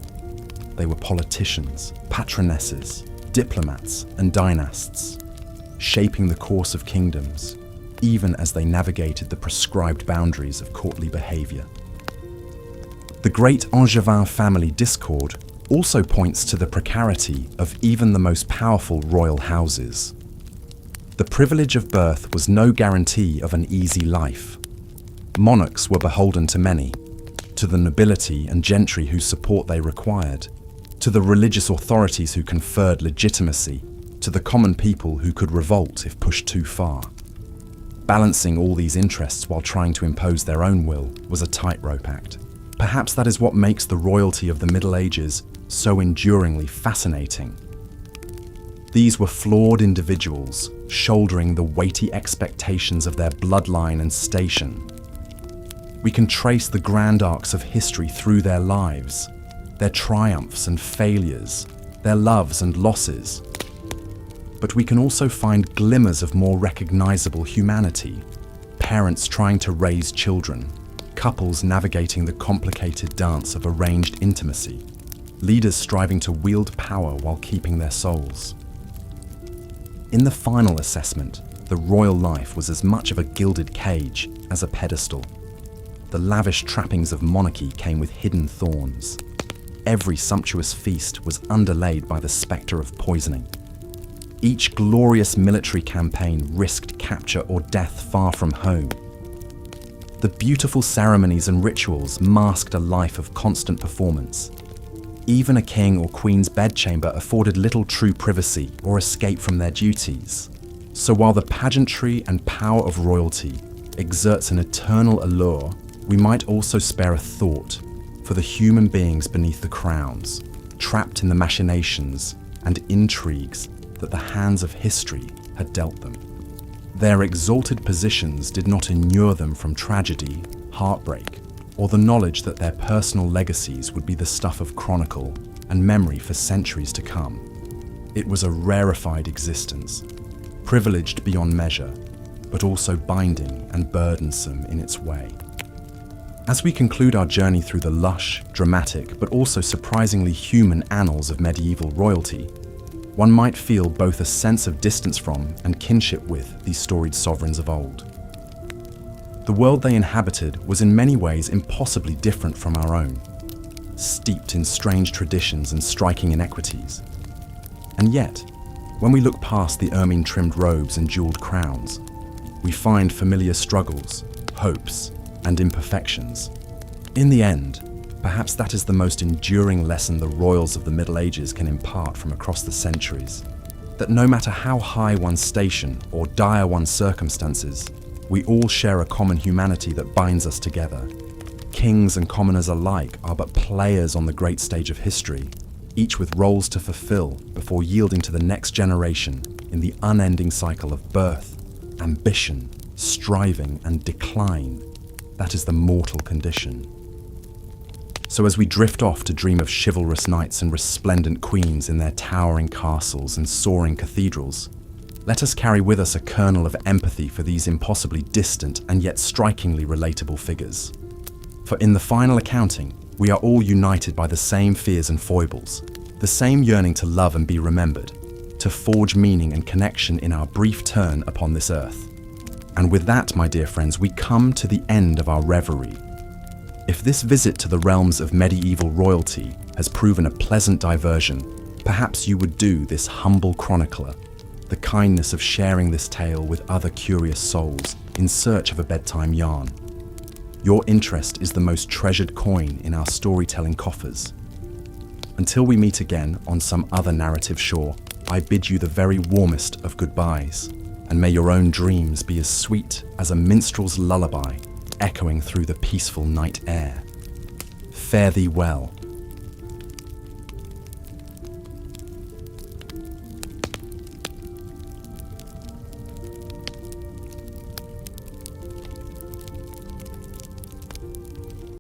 They were politicians, patronesses, diplomats, and dynasts, shaping the course of kingdoms, even as they navigated the prescribed boundaries of courtly behaviour. The great Angevin family discord also points to the precarity of even the most powerful royal houses. The privilege of birth was no guarantee of an easy life. Monarchs were beholden to many, to the nobility and gentry whose support they required, to the religious authorities who conferred legitimacy, to the common people who could revolt if pushed too far. Balancing all these interests while trying to impose their own will was a tightrope act. Perhaps that is what makes the royalty of the Middle Ages so enduringly fascinating. These were flawed individuals, shouldering the weighty expectations of their bloodline and station. We can trace the grand arcs of history through their lives, their triumphs and failures, their loves and losses. But we can also find glimmers of more recognizable humanity. Parents trying to raise children, couples navigating the complicated dance of arranged intimacy, leaders striving to wield power while keeping their souls. In the final assessment, the royal life was as much of a gilded cage as a pedestal. The lavish trappings of monarchy came with hidden thorns. Every sumptuous feast was underlaid by the spectre of poisoning. Each glorious military campaign risked capture or death far from home. The beautiful ceremonies and rituals masked a life of constant performance. Even a king or queen's bedchamber afforded little true privacy or escape from their duties. So while the pageantry and power of royalty exerts an eternal allure, we might also spare a thought for the human beings beneath the crowns, trapped in the machinations and intrigues that the hands of history had dealt them. Their exalted positions did not inure them from tragedy, heartbreak, or the knowledge that their personal legacies would be the stuff of chronicle and memory for centuries to come. It was a rarefied existence, privileged beyond measure, but also binding and burdensome in its way. As we conclude our journey through the lush, dramatic, but also surprisingly human annals of medieval royalty, one might feel both a sense of distance from and kinship with these storied sovereigns of old. The world they inhabited was in many ways impossibly different from our own, steeped in strange traditions and striking inequities. And yet, when we look past the ermine-trimmed robes and jeweled crowns, we find familiar struggles, hopes, and imperfections. In the end, perhaps that is the most enduring lesson the royals of the Middle Ages can impart from across the centuries, that no matter how high one's station or dire one's circumstances, we all share a common humanity that binds us together. Kings and commoners alike are but players on the great stage of history, each with roles to fulfill before yielding to the next generation in the unending cycle of birth, ambition, striving, and decline. That is the mortal condition. So as we drift off to dream of chivalrous knights and resplendent queens in their towering castles and soaring cathedrals, let us carry with us a kernel of empathy for these impossibly distant and yet strikingly relatable figures. For in the final accounting, we are all united by the same fears and foibles, the same yearning to love and be remembered, to forge meaning and connection in our brief turn upon this earth. And with that, my dear friends, we come to the end of our reverie. If this visit to the realms of medieval royalty has proven a pleasant diversion, Perhaps you would do this humble chronicler the kindness of sharing this tale with other curious souls in search of a bedtime yarn. Your interest is the most treasured coin in our storytelling coffers. Until we meet again on some other narrative shore, I bid you the very warmest of goodbyes, and may your own dreams be as sweet as a minstrel's lullaby echoing through the peaceful night air. Fare thee well,